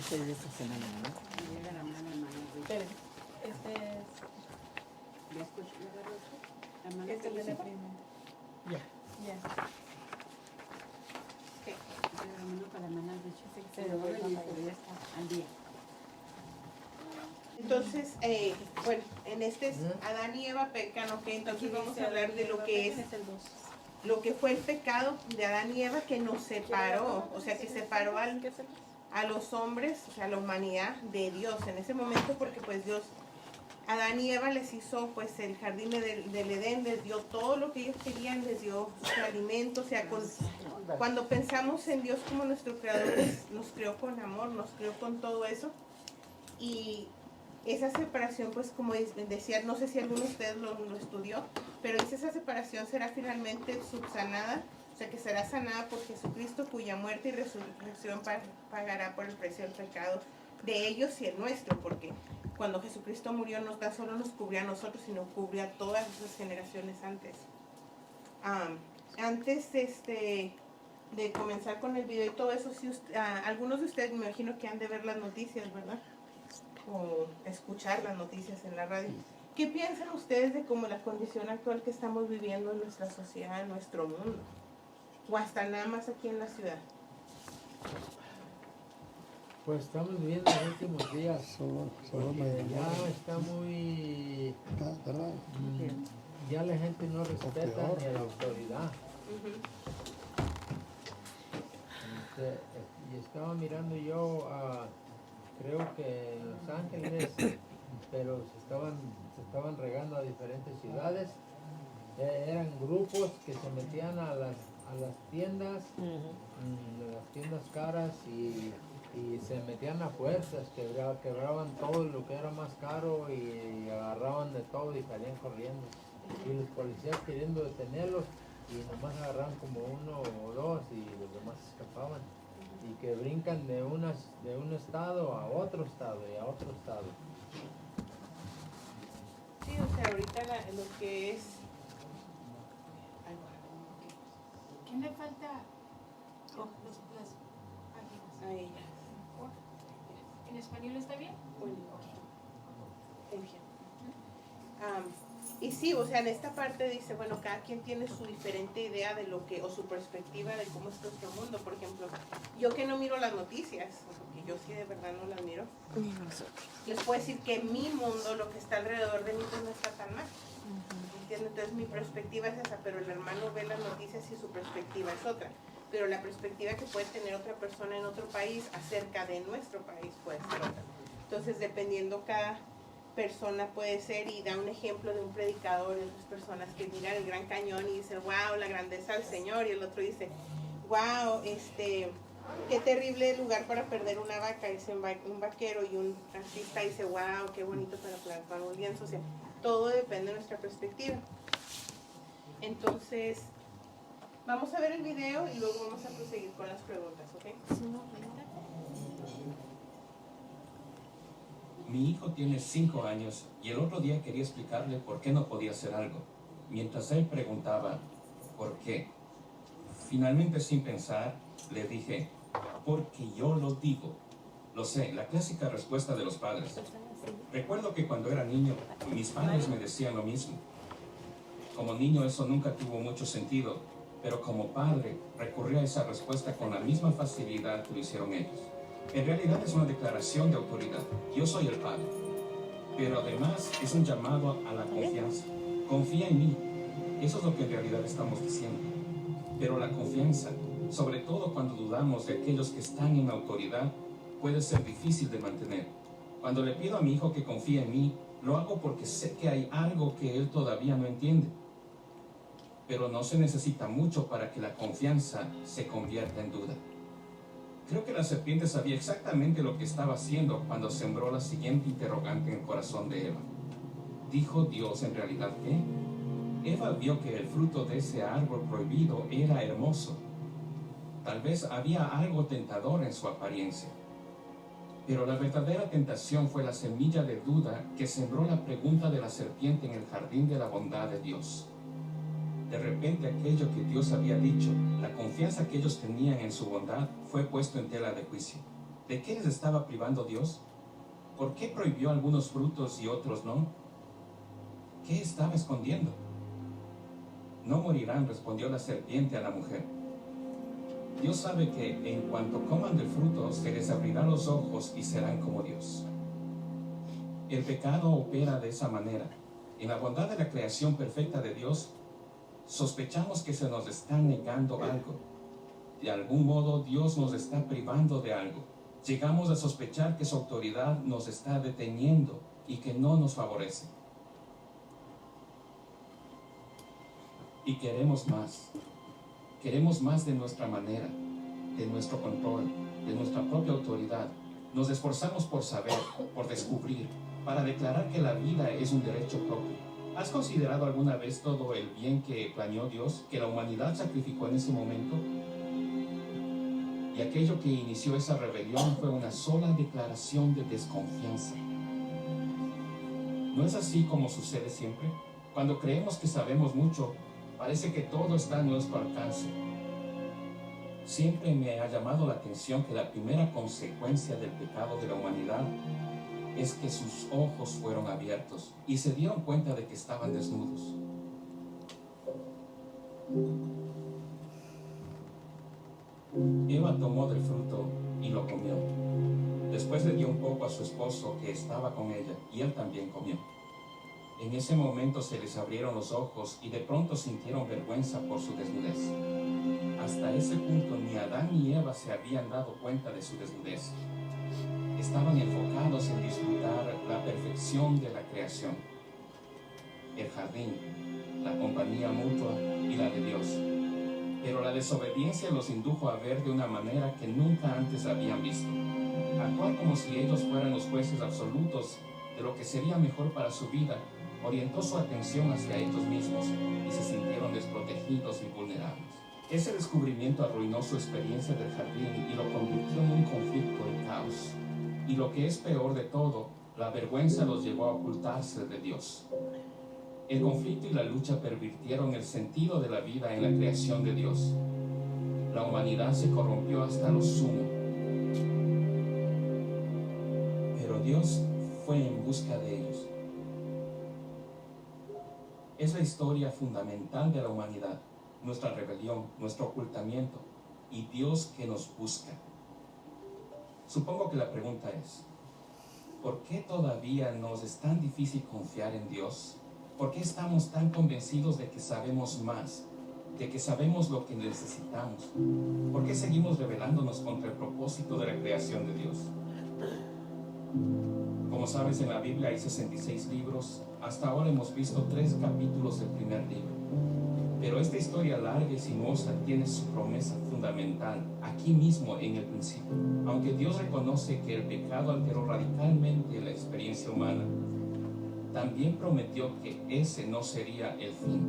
Ese es de esta semana, ¿no? Llega la mano, hermano. Espera, este es... ¿Ya escuchó la mano? Este es de la primera. Ya. Ya. ¿Qué? La mano para la mano, de hecho. Sí, Pero pero ya está al día. Entonces, bueno, en este es Adán y Eva pecan, ¿ok? Entonces vamos a hablar de lo que es, lo que fue el pecado de Adán y Eva que nos separó, o sea, que separó a los hombres, o sea, a la humanidad de Dios en ese momento, porque pues Dios, Adán y Eva les hizo pues el jardín del Edén, les dio todo lo que ellos querían, les dio su alimento, o sea, cuando pensamos en Dios como nuestro creador, pues, nos creó con amor, nos creó con todo eso, y esa separación, pues como decía, no sé si alguno de ustedes lo estudió, pero dice esa separación será finalmente subsanada, o sea que será sanada por Jesucristo, cuya muerte y resurrección pagará por el precio del pecado de ellos y el nuestro, porque cuando Jesucristo murió no tan solo nos cubrió a nosotros, sino cubrió a todas esas generaciones antes. Antes de comenzar con el video y todo eso, si algunos de ustedes me imagino que han de ver las noticias, ¿verdad? O escuchar las noticias en la radio. ¿Qué piensan ustedes de cómo la condición actual que estamos viviendo en nuestra sociedad, en nuestro mundo? O hasta nada más aquí en la ciudad. Pues estamos viviendo los últimos días, porque ya está muy... ya la gente no respeta ni a la autoridad. Y estaba mirando yo creo que en Los Ángeles, pero se estaban regando a diferentes ciudades. Eran grupos que se metían a las tiendas, las tiendas caras y se metían a fuerzas, quebraban todo lo que era más caro y agarraban de todo y salían corriendo. Y los policías queriendo detenerlos y nomás agarraban como uno o dos y los demás escapaban. Y que brincan de un estado a otro estado y a otro estado. Sí, o sea, ahorita lo que es... ¿Qué me falta? Las páginas. A ellas. ¿En español está bien? Bueno, y sí, o sea, en esta parte dice, bueno, cada quien tiene su diferente idea de lo que, o su perspectiva de cómo es nuestro mundo. Por ejemplo, yo que no miro las noticias, porque yo sí de verdad no las miro, les puedo decir que mi mundo, lo que está alrededor de mí, pues no está tan mal. ¿Entiendes? Entonces mi perspectiva es esa, pero el hermano ve las noticias y su perspectiva es otra. Pero la perspectiva que puede tener otra persona en otro país acerca de nuestro país puede ser otra. Entonces, dependiendo cada persona puede ser, y da un ejemplo de un predicador, de otras personas que miran el Gran Cañón y dicen, wow, la grandeza del Señor, y el otro dice, wow, qué terrible lugar para perder una vaca, dice un vaquero, y un artista dice, wow, qué bonito para plantar un lienzo. O sea, todo depende de nuestra perspectiva. Entonces, vamos a ver el video y luego vamos a proseguir con las preguntas, ¿ok? Mi hijo tiene 5 años y el otro día quería explicarle por qué no podía hacer algo. Mientras él preguntaba, ¿por qué? Finalmente, sin pensar, le dije, porque yo lo digo. Lo sé, la clásica respuesta de los padres. Recuerdo que cuando era niño, mis padres me decían lo mismo. Como niño eso nunca tuvo mucho sentido, pero como padre recurrí a esa respuesta con la misma facilidad que lo hicieron ellos. En realidad es una declaración de autoridad. Yo soy el padre. Pero además es un llamado a la confianza. Confía en mí. Eso es lo que en realidad estamos diciendo. Pero la confianza, sobre todo cuando dudamos de aquellos que están en autoridad, puede ser difícil de mantener. Cuando le pido a mi hijo que confíe en mí, lo hago porque sé que hay algo que él todavía no entiende. Pero no se necesita mucho para que la confianza se convierta en duda. Creo que la serpiente sabía exactamente lo que estaba haciendo cuando sembró la siguiente interrogante en el corazón de Eva. ¿Dijo Dios en realidad qué? Eva vio que el fruto de ese árbol prohibido era hermoso. Tal vez había algo tentador en su apariencia. Pero la verdadera tentación fue la semilla de duda que sembró la pregunta de la serpiente en el jardín de la bondad de Dios. De repente aquello que Dios había dicho, la confianza que ellos tenían en su bondad, fue puesto en tela de juicio. ¿De qué les estaba privando Dios? ¿Por qué prohibió algunos frutos y otros no? ¿Qué estaba escondiendo? No morirán, respondió la serpiente a la mujer. Dios sabe que en cuanto coman del fruto se les abrirán los ojos y serán como Dios. El pecado opera de esa manera. En la bondad de la creación perfecta de Dios, sospechamos que se nos está negando algo. De algún modo Dios nos está privando de algo. Llegamos a sospechar que su autoridad nos está deteniendo y que no nos favorece. Y queremos más. Queremos más de nuestra manera, de nuestro control, de nuestra propia autoridad. Nos esforzamos por saber, por descubrir, para declarar que la vida es un derecho propio. ¿Has considerado alguna vez todo el bien que planeó Dios, que la humanidad sacrificó en ese momento? Y aquello que inició esa rebelión fue una sola declaración de desconfianza. ¿No es así como sucede siempre? Cuando creemos que sabemos mucho, parece que todo está a nuestro alcance. Siempre me ha llamado la atención que la primera consecuencia del pecado de la humanidad es que sus ojos fueron abiertos y se dieron cuenta de que estaban desnudos. Eva tomó del fruto y lo comió. Después le dio un poco a su esposo que estaba con ella y él también comió. En ese momento se les abrieron los ojos y de pronto sintieron vergüenza por su desnudez. Hasta ese punto ni Adán ni Eva se habían dado cuenta de su desnudez. Estaban enfocados en disfrutar la perfección de la creación, el jardín, la compañía mutua y la de Dios. Pero la desobediencia los indujo a ver de una manera que nunca antes habían visto. Actuar como si ellos fueran los jueces absolutos de lo que sería mejor para su vida orientó su atención hacia ellos mismos y se sintieron desprotegidos y vulnerables. Ese descubrimiento arruinó su experiencia del jardín y lo convirtió en un conflicto y caos. Y lo que es peor de todo, la vergüenza los llevó a ocultarse de Dios. El conflicto y la lucha pervirtieron el sentido de la vida en la creación de Dios. La humanidad se corrompió hasta lo sumo. Pero Dios fue en busca de ellos. Es la historia fundamental de la humanidad, nuestra rebelión, nuestro ocultamiento y Dios que nos busca. Supongo que la pregunta es, ¿por qué todavía nos es tan difícil confiar en Dios? ¿Por qué estamos tan convencidos de que sabemos más, de que sabemos lo que necesitamos? ¿Por qué seguimos rebelándonos contra el propósito de la creación de Dios? Como sabes, en la Biblia hay 66 libros. Hasta ahora hemos visto 3 capítulos del primer libro. Pero esta historia larga y sinuosa tiene su promesa fundamental aquí mismo en el principio. Aunque Dios reconoce que el pecado alteró radicalmente la experiencia humana, también prometió que ese no sería el fin.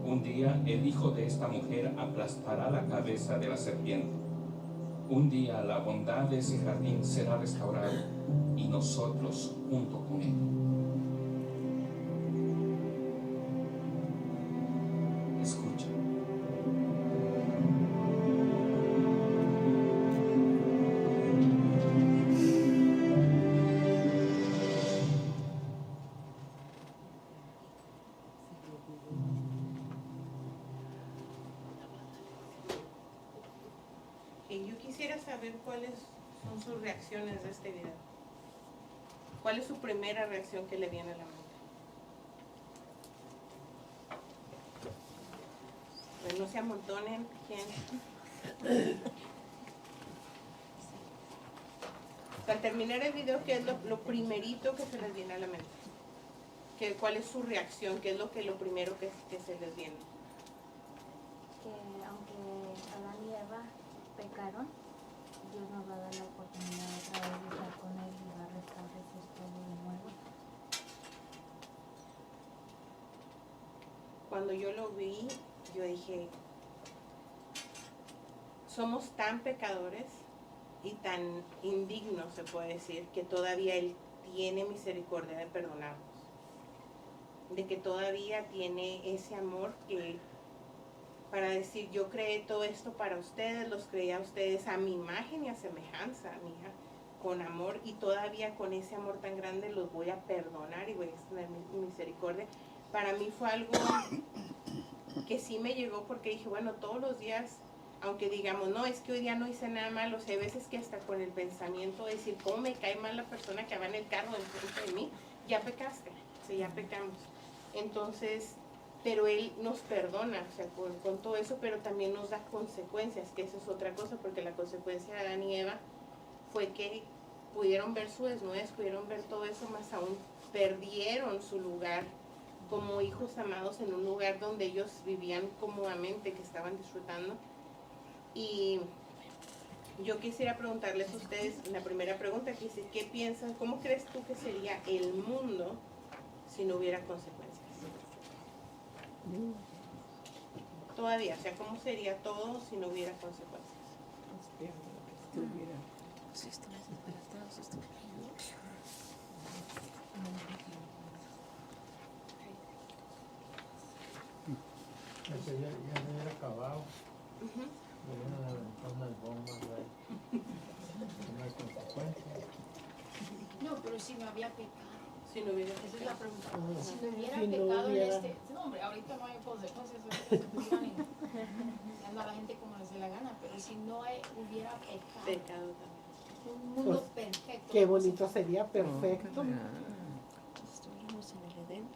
Un día el hijo de esta mujer aplastará la cabeza de la serpiente. Un día la bondad de ese jardín será restaurada y nosotros junto con él. Escucha. Yo quisiera saber cuáles son sus reacciones de este video. ¿Cuál es su primera reacción que le viene a la mente? Pues no se amontonen. ¿Quién? Al terminar el video, ¿qué es lo primerito que se les viene a la mente? ¿Cuál es su reacción? ¿Qué es lo primero que se les viene? Que aunque Adán y Eva pecaron, Dios nos va a dar la oportunidad otra vez de estar con Él y va a restablecer todo de nuevo. Cuando yo lo vi, yo dije, somos tan pecadores y tan indignos, se puede decir, que todavía Él tiene misericordia de perdonarnos. De que todavía tiene ese amor que para decir, yo creé todo esto para ustedes, los creé a ustedes a mi imagen y a semejanza, mi hija, con amor, y todavía con ese amor tan grande los voy a perdonar y voy a extender mi misericordia. Para mí fue algo que sí me llegó, porque dije, bueno, todos los días, aunque digamos, no, es que hoy día no hice nada malo, o sea, hay veces que hasta con el pensamiento de decir, ¿cómo me cae mal la persona que va en el carro enfrente de mí? Ya pecaste, o sea, ya pecamos. Entonces, pero Él nos perdona, o sea, con todo eso, pero también nos da consecuencias, que eso es otra cosa, porque la consecuencia de Adán y Eva fue que pudieron ver su desnudez, pudieron ver todo eso, más aún perdieron su lugar como hijos amados en un lugar donde ellos vivían cómodamente, que estaban disfrutando. Y yo quisiera preguntarles a ustedes, la primera pregunta que dice, ¿qué piensan? ¿Cómo crees tú que sería el mundo si no hubiera consecuencias? Todavía, o sea, ¿cómo sería todo si no hubiera consecuencias? Eso ya se hubiera acabado. Ujú. Me hubieran aventado unas bombas, ¿verdad? No hay consecuencias. No, pero si no había pecado. Si no hubiera Esa es la pregunta. Ah, Si no hubiera si no pecado hubiera- en este... No, hombre, ahorita no hay consecuencias. Ahorita se juzgan y anda la gente como les dé la gana. Pero si no hubiera pecado, pecado también. un mundo Pues, perfecto. Qué bonito sería, perfecto. Estuviéramos en el Edén.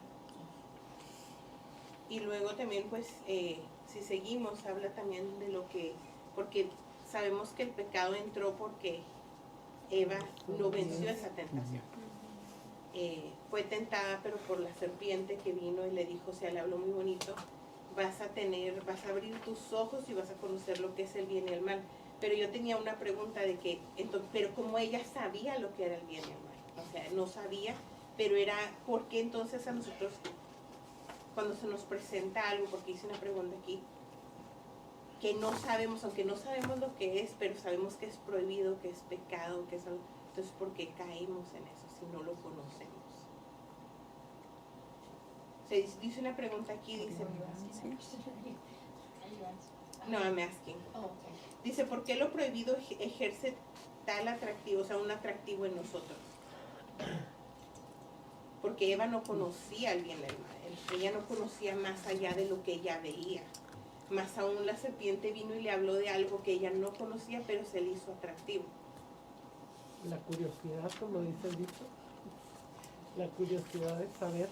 Y luego también, pues, si seguimos, habla también de lo que, porque sabemos que el pecado entró porque Eva no venció esa tentación. Fue tentada, pero por la serpiente que vino y le dijo, o sea, le habló muy bonito, vas a abrir tus ojos y vas a conocer lo que es el bien y el mal. Pero yo tenía una pregunta de que, entonces, pero como ella sabía lo que era el bien y el mal, o sea, no sabía, pero era, ¿por qué entonces a nosotros, cuando se nos presenta algo, porque hice una pregunta aquí, que no sabemos, aunque no sabemos lo que es, pero sabemos que es prohibido, que es pecado, que es algo, entonces ¿por qué caímos en eso si no lo conocemos? Se dice una pregunta aquí, dice, no, I'm asking. Oh, okay. Dice, ¿por qué lo prohibido ejerce tal atractivo, o sea, un atractivo en nosotros? Porque Eva no conocía el bien y el mal, ella no conocía más allá de lo que ella veía. Más aún la serpiente vino y le habló de algo que ella no conocía, pero se le hizo atractivo. La curiosidad, como dice el dicho. La curiosidad de saber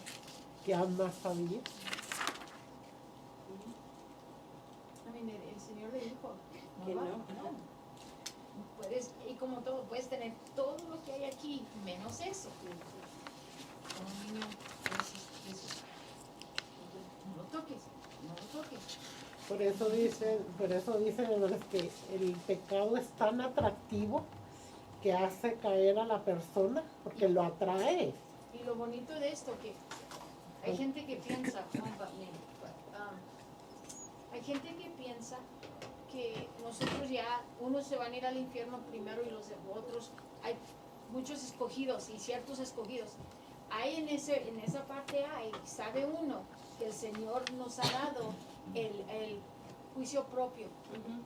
qué más sabía. El Señor le dijo, Que no. Puedes, y como todo, puedes tener todo lo que hay aquí, menos eso. Como un niño, no lo toques, no lo toques. Por eso dicen hermanos, que el pecado es tan atractivo que hace caer a la persona porque lo atrae. Y lo bonito de esto que hay gente que piensa, hay gente que piensa que nosotros ya, unos se van a ir al infierno primero y los otros, hay muchos escogidos y ciertos escogidos. Hay en esa parte sabe uno que el Señor nos ha dado el juicio propio,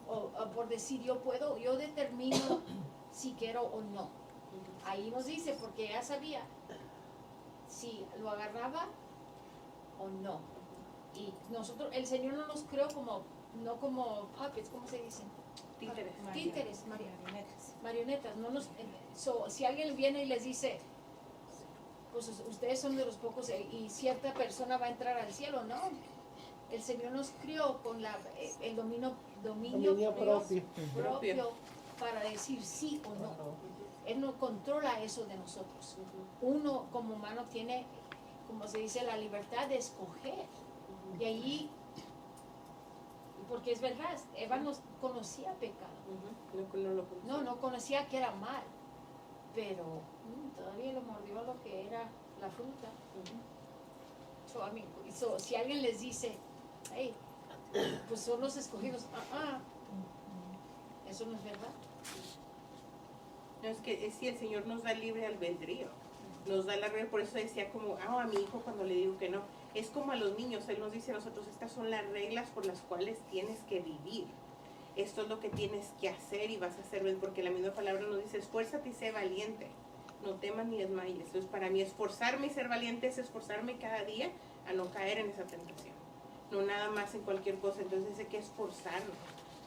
o por decir yo determino si quiero o no. Ahí nos dice, porque ella sabía si lo agarraba o no. Y nosotros, el Señor no nos creó no como puppets, ¿cómo se dicen? Títeres. Títeres, marionetas. No nos, si alguien viene y les dice, pues ustedes son de los pocos y cierta persona va a entrar al cielo, no. El Señor nos crió con el dominio propio para decir sí o no. Él no controla eso de nosotros. Uno como humano tiene, como se dice, la libertad de escoger. Y allí, porque es verdad, Eva no conocía pecado. No conocía que era mal. Pero todavía lo mordió lo que era la fruta. Si alguien les dice, hey, pues son los escogidos, eso no es verdad. No, es que si el Señor nos da libre albedrío, nos da la regla, por eso decía como, a mi hijo cuando le digo que no, Es como a los niños, Él nos dice a nosotros, estas son las reglas por las cuales tienes que vivir. Esto es lo que tienes que hacer y vas a hacer, porque la misma palabra nos dice, esfuérzate y sé valiente, no temas ni desmayes. Entonces para mí esforzarme y ser valiente es esforzarme cada día a no caer en esa tentación, no nada más en cualquier cosa. Entonces hay que esforzarnos,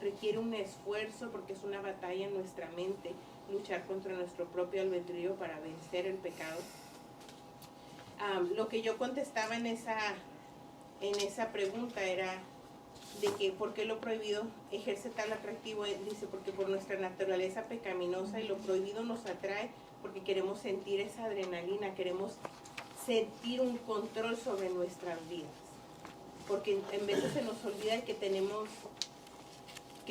requiere un esfuerzo porque es una batalla en nuestra mente, luchar contra nuestro propio albedrío para vencer el pecado. Lo que yo contestaba en esa pregunta era de que por qué lo prohibido ejerce tal atractivo. Dice, porque por nuestra naturaleza pecaminosa, y lo prohibido nos atrae porque queremos sentir esa adrenalina, queremos sentir un control sobre nuestras vidas, porque en veces se nos olvida que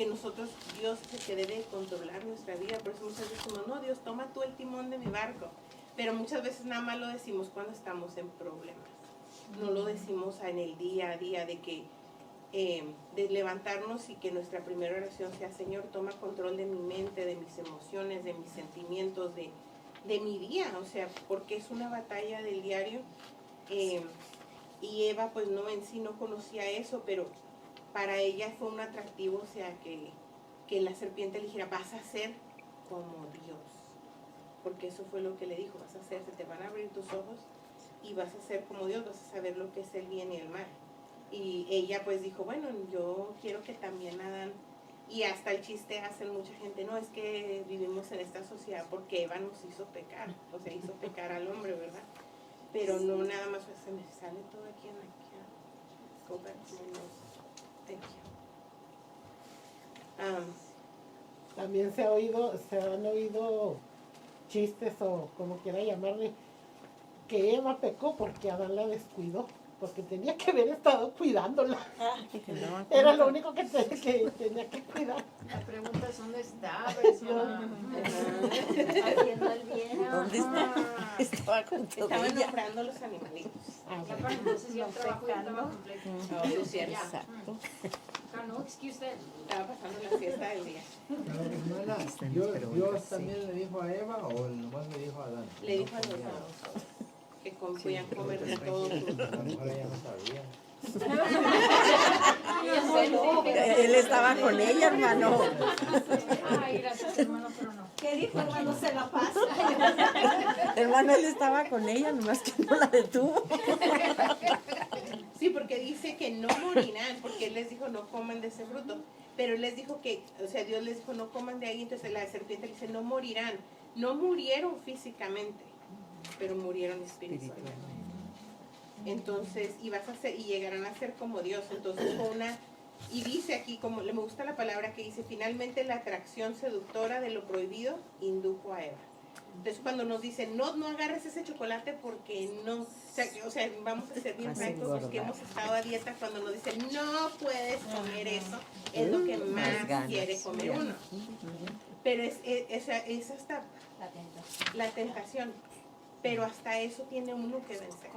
nosotros, Dios es el que debe controlar nuestra vida. Por eso muchas veces decimos, no, Dios, toma tú el timón de mi barco, pero muchas veces nada más lo decimos cuando estamos en problemas, no lo decimos en el día a día, de que de levantarnos y que nuestra primera oración sea, Señor, toma control de mi mente, de mis emociones, de mis sentimientos, de mi día, o sea, porque es una batalla del diario. Y Eva pues no en sí no conocía eso, pero para ella fue un atractivo, o sea, que la serpiente le dijera, vas a ser como Dios, porque eso fue lo que le dijo, vas a ser, se te van a abrir tus ojos y vas a ser como Dios, vas a saber lo que es el bien y el mal. Y ella pues dijo, bueno, yo quiero que también Adán, y hasta el chiste hacen mucha gente, no, es que vivimos en esta sociedad porque Eva nos hizo pecar, o sea, hizo pecar al hombre, ¿verdad? Pero no nada más, pues, se me sale todo aquí en aquí. Go back to my notes. Thank you. También se han oído chistes o como quiera llamarle, que Eva pecó porque Adán la descuidó, porque tenía que haber estado cuidándola. Era lo único que tenía que cuidar. La pregunta es ¿dónde está? Persona? Haciendo el bien. ¿Dónde está? Estaba con todo Estaban ella. nombrando los animalitos. Ya para entonces ya el trabajo ya estaba completo. Oh, sí, cierto. Ya. Exacto. No excuse them. Estaba pasando la fiesta del día. Hermana, Dios también le dijo a Eva o nomás le dijo a Adán. Le dijo a los dos que podían comer de todo. A lo mejor ella no sabía. Él estaba con ella, hermano. Ay, gracias hermano, pero no. ¿Qué dijo, hermano? Se la pasa. Hermano, él estaba con ella, nomás que no la detuvo. Sí, porque dice que no morirán, porque Él les dijo no coman de ese fruto. Pero Él les dijo que, o sea, Dios les dijo no coman de ahí, entonces la serpiente le dice no morirán. No murieron físicamente, pero murieron espiritualmente. Entonces, y llegarán a ser como Dios. Entonces fue y dice aquí, como me gusta la palabra que dice, finalmente la atracción seductora de lo prohibido indujo a Eva. Entonces cuando nos dicen, no agarres ese chocolate porque no, o sea vamos a ser bien francos, los que hemos estado a dieta, cuando nos dicen, no puedes comer eso, es lo que más quiere comer uno. Pero es hasta la tentación, pero hasta eso tiene uno que vencer.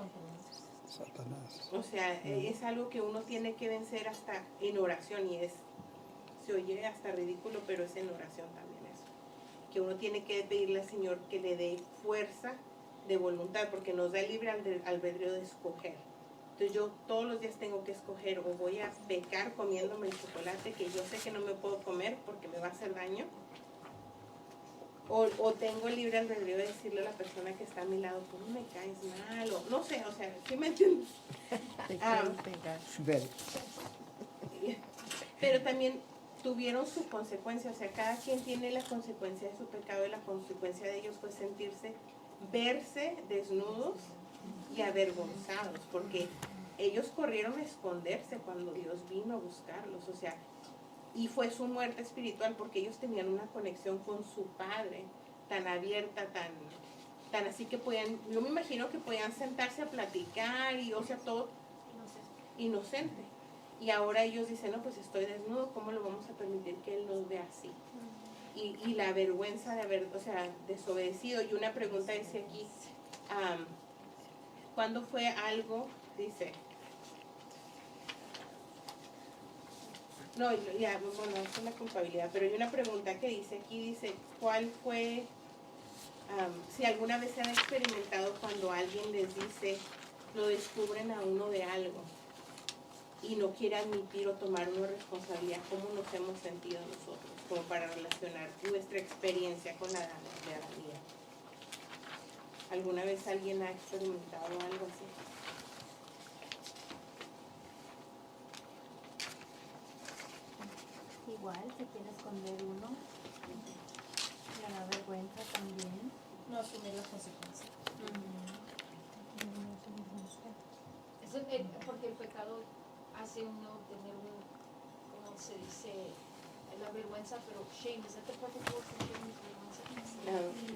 Satanás. O sea, es algo que uno tiene que vencer hasta en oración, y se oye hasta ridículo, pero es en oración también eso. Que uno tiene que pedirle al Señor que le dé fuerza de voluntad, porque nos da el libre albedrío de escoger. Entonces yo todos los días tengo que escoger, o voy a pecar comiéndome el chocolate que yo sé que no me puedo comer porque me va a hacer daño, o tengo el libre albedrío de decirle a la persona que está a mi lado, ¿cómo me caes mal? O no sé, o sea, ¿sí me entiendes? Pero también tuvieron su consecuencia, o sea, cada quien tiene la consecuencia de su pecado, y la consecuencia de ellos fue verse desnudos y avergonzados, porque ellos corrieron a esconderse cuando Dios vino a buscarlos, o sea, y fue su muerte espiritual, porque ellos tenían una conexión con su Padre tan abierta, tan así que podían, yo me imagino que podían sentarse a platicar, y o sea, todo inocente. Y ahora ellos dicen, no, pues estoy desnudo, ¿cómo lo vamos a permitir que Él nos vea así? Y la vergüenza de haber, o sea, desobedecido. Y una pregunta dice aquí, ¿cuándo fue algo? Dice, no, ya, bueno, es una culpabilidad, pero hay una pregunta que dice aquí, dice, ¿cuál fue, si alguna vez se han experimentado cuando alguien les dice, lo descubren a uno de algo y no quiere admitir o tomar una responsabilidad, ¿cómo nos hemos sentido nosotros? Como para relacionar nuestra experiencia con Adán de Adán y Eva. ¿Alguna vez alguien ha experimentado algo así? Igual se quiere esconder uno, le da vergüenza también. No asumir las consecuencias. Eso es porque el pecado hace uno tener un, como se dice, la vergüenza, pero shame, ¿es that the perfect word for shame?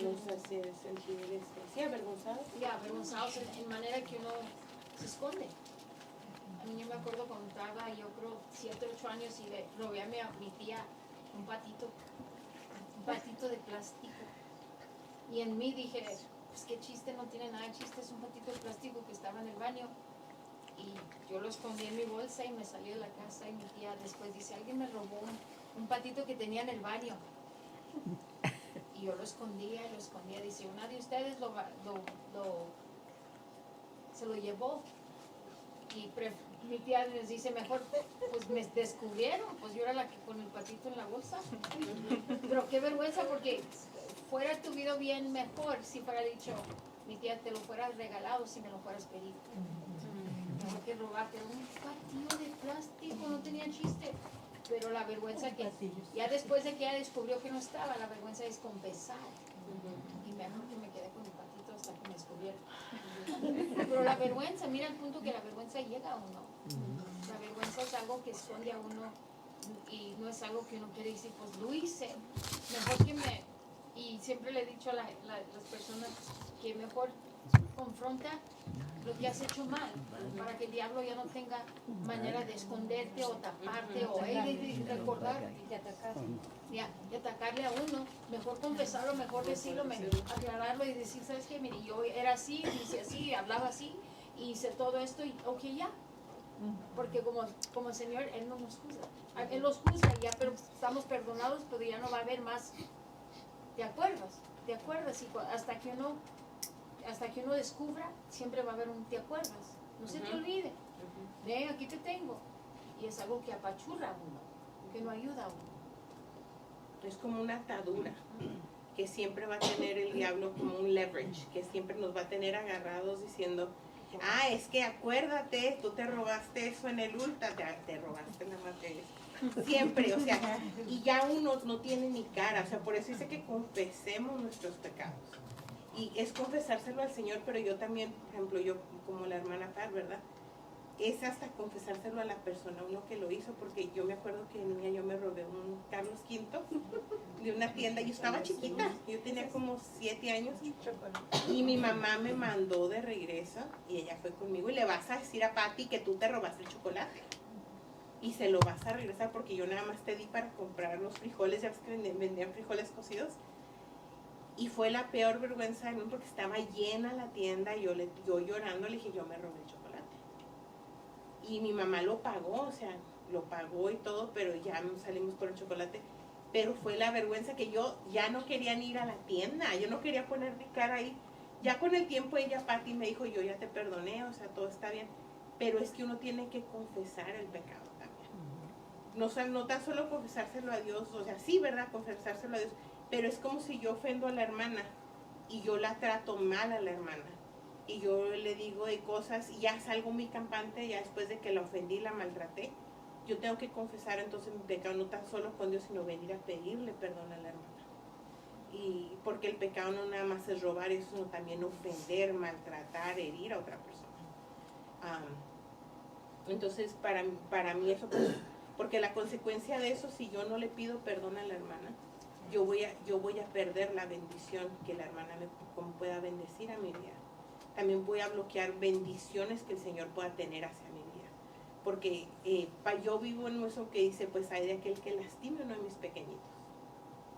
Nos hace sentir sí, avergonzados. Ya, avergonzados en manera que uno se esconde. A mí yo me acuerdo cuando estaba, yo creo, 7, 8 años y le robé a mi tía un patito de plástico. Y en mí dije, pues qué chiste, no tiene nada de chiste, es un patito de plástico que estaba en el baño. Y yo lo escondí en mi bolsa y me salí de la casa y mi tía después dice, alguien me robó un patito que tenía en el baño. Y yo lo escondía, dice, una de ustedes se lo llevó. Y mi tía les dice, mejor, pues me descubrieron, pues yo era la que con el patito en la bolsa. Pero qué vergüenza, porque fuera tu vida bien mejor si fuera dicho, mi tía te lo fuera regalado si me lo fueras pedido. Mejor que robarte un patillo de plástico, no tenía chiste. Pero la vergüenza que, ya después de que ella descubrió que no estaba, la vergüenza es confesar. Y mejor que me quedé con el patito hasta que me descubrieron. Pero la vergüenza, mira el punto que la vergüenza llega a uno. La vergüenza es algo que esconde a uno y no es algo que uno quiere decir, pues lo hice. Mejor que y siempre le he dicho a las personas que mejor confronta lo que has hecho mal, para que el diablo ya no tenga manera de esconderte o taparte o de recordar y atacarle a uno. Mejor confesarlo, mejor decirlo, aclararlo y decir, ¿sabes qué? Mire, yo era así, hice así, hablaba así, y hice todo esto y ok, ya. Porque como el Señor, Él no nos juzga. Él los juzga ya, pero estamos perdonados, pero ya no va a haber más. ¿Te acuerdas? ¿Te acuerdas? Y hasta que uno descubra, siempre va a haber un ¿te acuerdas? No se te olvide. Ven, aquí te tengo. Y es algo que apachurra a uno, que no ayuda a uno. Es como una atadura que siempre va a tener el diablo, como un leverage, que siempre nos va a tener agarrados diciendo, es que acuérdate, tú te robaste eso en el ultra, te robaste la materia. Siempre, o sea, y ya uno no tiene ni cara, o sea, por eso dice que confesemos nuestros pecados. Y es confesárselo al Señor, pero yo también, por ejemplo, yo como la hermana Par, ¿verdad? Es hasta confesárselo a la persona, uno que lo hizo, porque yo me acuerdo que de niña yo me robé un Carlos V de una tienda, yo estaba chiquita, yo tenía como 7 años, y mi mamá me mandó de regreso, y ella fue conmigo, y le vas a decir a Pati que tú te robaste el chocolate, y se lo vas a regresar, porque yo nada más te di para comprar los frijoles, ya ves que vendían frijoles cocidos, y fue la peor vergüenza del mundo, porque estaba llena la tienda, yo llorando le dije, yo me robé el chocolate. Y mi mamá lo pagó, o sea, lo pagó y todo, pero ya salimos por el chocolate. Pero fue la vergüenza que yo ya no quería ni ir a la tienda, yo no quería poner mi cara ahí. Ya con el tiempo ella, Pati, me dijo, yo ya te perdoné, o sea, todo está bien. Pero es que uno tiene que confesar el pecado también. No tan solo confesárselo a Dios, o sea, sí, ¿verdad? Confesárselo a Dios. Pero es como si yo ofendo a la hermana y yo la trato mal a la hermana. Y yo le digo de cosas y ya salgo muy campante, ya después de que la ofendí, la maltraté. Yo tengo que confesar entonces mi pecado, no tan solo con Dios, sino venir a pedirle perdón a la hermana. Y porque el pecado no nada más es robar, es sino también ofender, maltratar, herir a otra persona. Entonces para mí eso, pues, porque la consecuencia de eso, si yo no le pido perdón a la hermana, yo voy a perder la bendición que la hermana me pueda bendecir a mi vida. También voy a bloquear bendiciones que el Señor pueda tener hacia mi vida. Porque yo vivo en eso que dice, pues hay de aquel que lastime a uno de mis pequeñitos.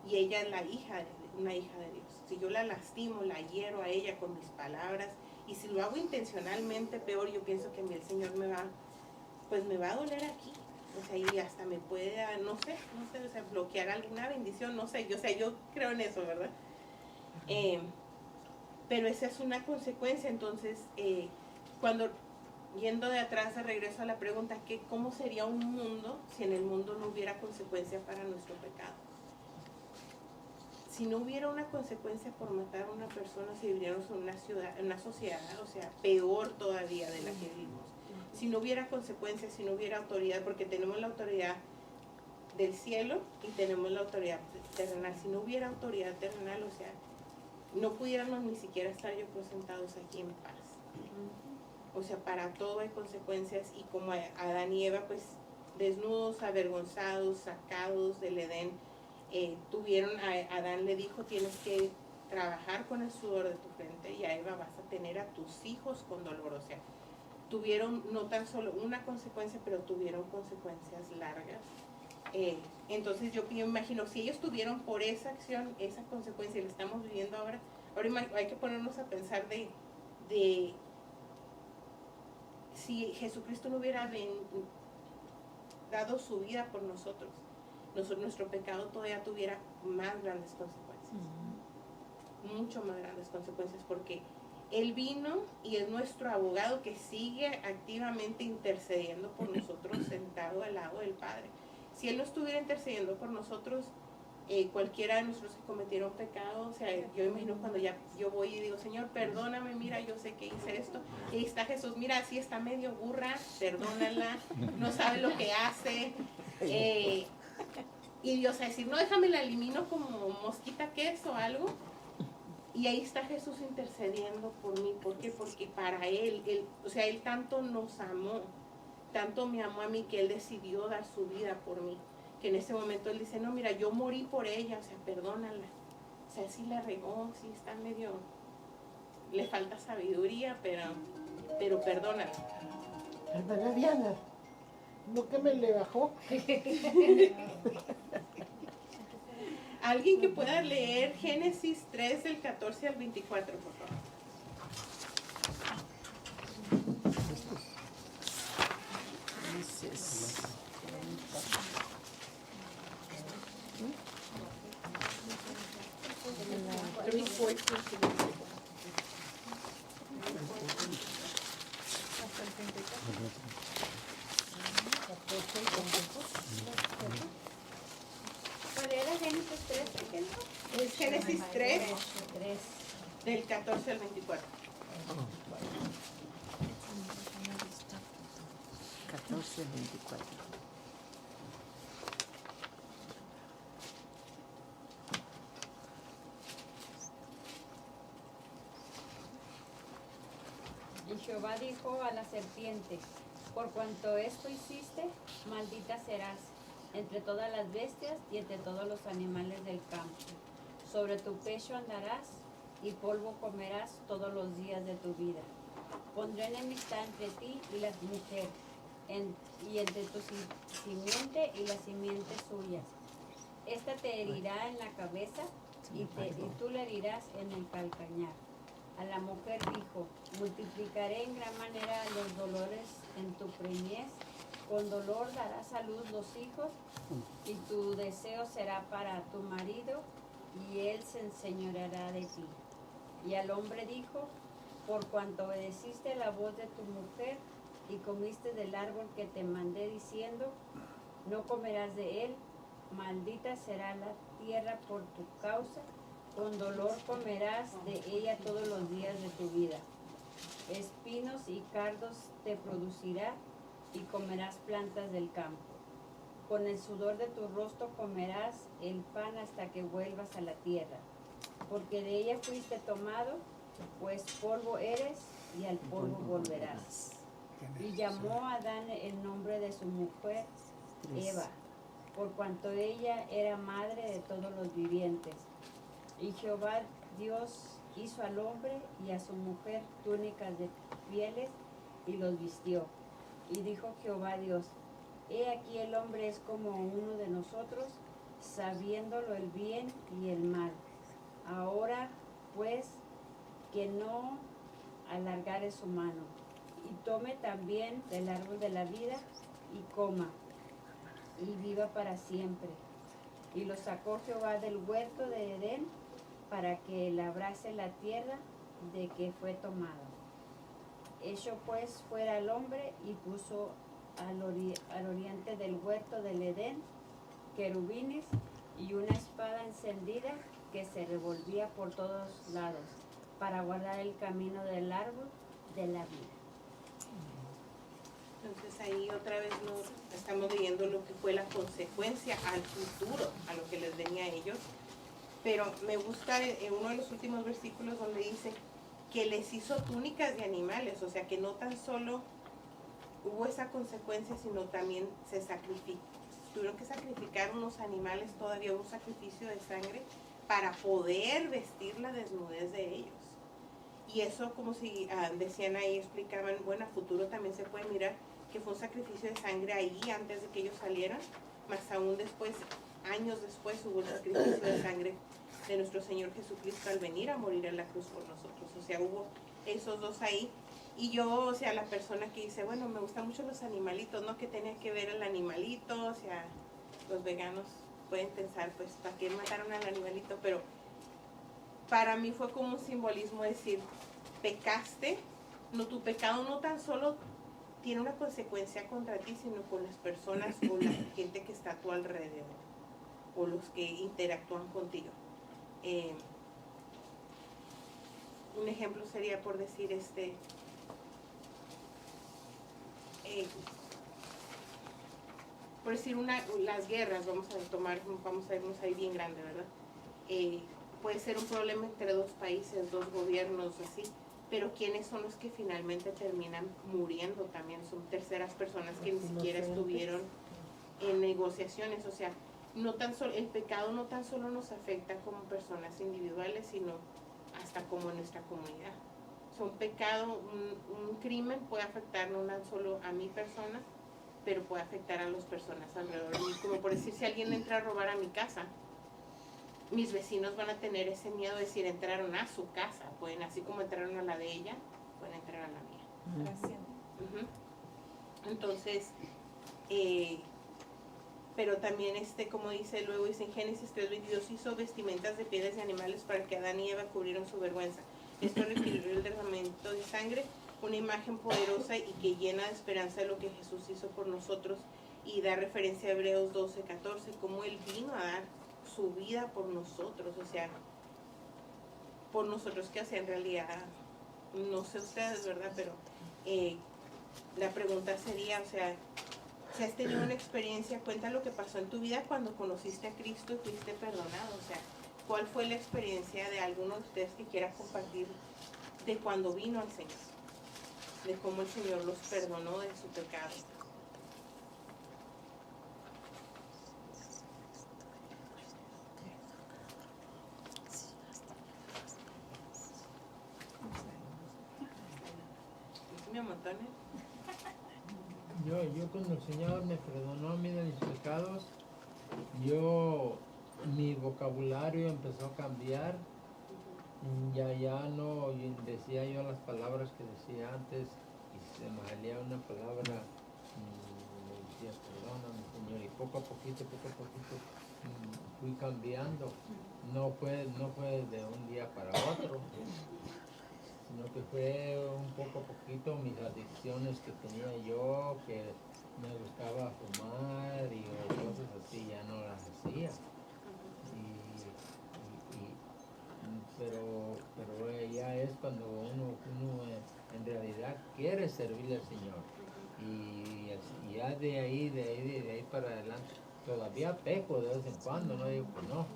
Y ella es una hija de Dios. Si yo la lastimo, la hiero a ella con mis palabras, y si lo hago intencionalmente, peor, yo pienso que el Señor me va a doler aquí. O sea, y hasta me puede, no sé, o sea, bloquear alguna bendición, no sé, yo creo en eso, ¿verdad? Pero esa es una consecuencia, entonces cuando, yendo de atrás de regreso a la pregunta, ¿cómo sería un mundo si en el mundo no hubiera consecuencia para nuestro pecado? Si no hubiera una consecuencia por matar a una persona, si viviéramos en una sociedad, o sea, peor todavía de la que vivimos. Si no hubiera consecuencias, si no hubiera autoridad, porque tenemos la autoridad del cielo y tenemos la autoridad terrenal. Si no hubiera autoridad terrenal, o sea, no pudiéramos ni siquiera estar yo creo sentados aquí en paz. O sea, para todo hay consecuencias, y como Adán y Eva, pues desnudos, avergonzados, sacados del Edén, Adán le dijo, tienes que trabajar con el sudor de tu frente, y a Eva, vas a tener a tus hijos con dolor. O sea, tuvieron no tan solo una consecuencia, pero tuvieron consecuencias largas. Entonces yo me imagino, si ellos tuvieron por esa acción, esa consecuencia, y la estamos viviendo ahora hay que ponernos a pensar de si Jesucristo no hubiera dado su vida por nosotros, nuestro pecado todavía tuviera más grandes consecuencias, mucho más grandes consecuencias, porque Él vino y es nuestro abogado que sigue activamente intercediendo por nosotros, sentado al lado del Padre. Si Él no estuviera intercediendo por nosotros, cualquiera de nosotros que cometieron pecado, o sea, yo imagino cuando ya yo voy y digo, Señor, perdóname, mira, yo sé que hice esto, y ahí está Jesús, mira, así está medio burra, perdónala, no sabe lo que hace, y Dios va a decir, no, déjame la elimino como mosquita queso o algo, y ahí está Jesús intercediendo por mí. ¿Por qué? Porque para Él, o sea, Él tanto nos amó, tanto me amó a mí, que Él decidió dar su vida por mí, que en ese momento Él dice, no, mira, yo morí por ella, o sea, perdónala. O sea, sí la regó, sí está medio, le falta sabiduría, pero perdónala. Hermana Diana, no que me le bajó. Alguien que pueda leer Génesis 3 del 14 al 24, por favor. ¿Cuál era Génesis 3? Es Génesis 3 del 14 al 24. 14, 24. Y Jehová dijo a la serpiente, por cuanto esto hiciste, maldita serás entre todas las bestias y entre todos los animales del campo. Sobre tu pecho andarás y polvo comerás todos los días de tu vida. Pondré enemistad entre ti y la mujer, y entre tu simiente y la simiente suya. Esta te herirá en la cabeza y tú le herirás en el calcañar. A la mujer dijo, multiplicaré en gran manera los dolores en tu preñez, con dolor darás a luz los hijos, y tu deseo será para tu marido, y él se enseñoreará de ti. Y al hombre dijo, por cuanto obedeciste la voz de tu mujer, y comiste del árbol que te mandé diciendo, no comerás de él, maldita será la tierra por tu causa, con dolor comerás de ella todos los días de tu vida. Espinos y cardos te producirá, y comerás plantas del campo. Con el sudor de tu rostro comerás el pan hasta que vuelvas a la tierra, porque de ella fuiste tomado, pues polvo eres y al polvo volverás. Y llamó a Adán el nombre de su mujer Eva, por cuanto ella era madre de todos los vivientes. Y Jehová Dios hizo al hombre y a su mujer túnicas de pieles y los vistió. Y dijo Jehová Dios, he aquí el hombre es como uno de nosotros, sabiéndolo el bien y el mal. Ahora pues que no alargare su mano, y tome también del árbol de la vida y coma, y viva para siempre. Y lo sacó Jehová del huerto de Edén para que labrase la tierra de que fue tomado. Echó pues fuera al hombre y puso al oriente del huerto del Edén querubines y una espada encendida que se revolvía por todos lados para guardar el camino del árbol de la vida. Entonces ahí otra vez nos estamos leyendo lo que fue la consecuencia al futuro, a lo que les venía a ellos. Pero me gusta en uno de los últimos versículos donde dice que les hizo túnicas de animales, o sea que no tan solo hubo esa consecuencia, sino también tuvieron que sacrificar unos animales, todavía hubo un sacrificio de sangre para poder vestir la desnudez de ellos. Y eso, como si decían ahí, explicaban, bueno, a futuro también se puede mirar que fue un sacrificio de sangre ahí antes de que ellos salieran, más aún después, años después, hubo un sacrificio de sangre de nuestro Señor Jesucristo al venir a morir en la cruz por nosotros. O sea, hubo esos dos ahí. Y yo, o sea, la persona que dice, bueno, me gustan mucho los animalitos, ¿no? Que tenía que ver el animalito, o sea, los veganos pueden pensar, pues, ¿para qué mataron al animalito? Pero para mí fue como un simbolismo decir, pecaste, no, tu pecado no tan solo tiene una consecuencia contra ti, sino con las personas o la gente que está a tu alrededor, o los que interactúan contigo. Un ejemplo sería por decir, por decir las guerras, vamos a irnos ahí bien grande, ¿verdad? Puede ser un problema entre dos países, dos gobiernos, así, pero ¿quiénes son los que finalmente terminan muriendo también? Son terceras personas que ni siquiera estuvieron en negociaciones. O sea, no tan solo, el pecado no tan solo nos afecta como personas individuales, sino hasta como nuestra comunidad. O sea, un pecado, un crimen puede afectar no tan solo a mi persona, pero puede afectar a las personas alrededor de mí. Como por decir, si alguien entra a robar a mi casa, mis vecinos van a tener ese miedo de decir, entraron a su casa. Pueden, así como entraron a la de ella, pueden entrar a la mía. Gracias. Entonces, pero también como dice en Génesis 3:22, hizo vestimentas de pieles de animales para que Adán y Eva cubrieran su vergüenza. Esto refirió el derramamiento de sangre, una imagen poderosa y que llena de esperanza de lo que Jesús hizo por nosotros, y da referencia a Hebreos 12:14, como Él vino a dar su vida por nosotros, o sea, por nosotros, que hacen en realidad, no sé ustedes, ¿verdad? Pero la pregunta sería, o sea, si has tenido una experiencia, cuenta lo que pasó en tu vida cuando conociste a Cristo y fuiste perdonado. O sea, ¿cuál fue la experiencia de alguno de ustedes que quiera compartir de cuando vino al Señor? De cómo el Señor los perdonó de su pecado. ¿Me amontones? Yo cuando el Señor me perdonó mis pecados, mi vocabulario empezó a cambiar. Ya no decía yo las palabras que decía antes, y se me salía una palabra, me decía, perdóname, Señor, y poco a poquito, fui cambiando. No fue de un día para otro, sino que fue un poco a poquito mis adicciones que tenía yo, que me gustaba fumar y cosas así, ya no las hacía. Pero ya es cuando uno en realidad quiere servirle al Señor. Y ya de ahí para adelante, todavía peco de vez en cuando, no digo que no.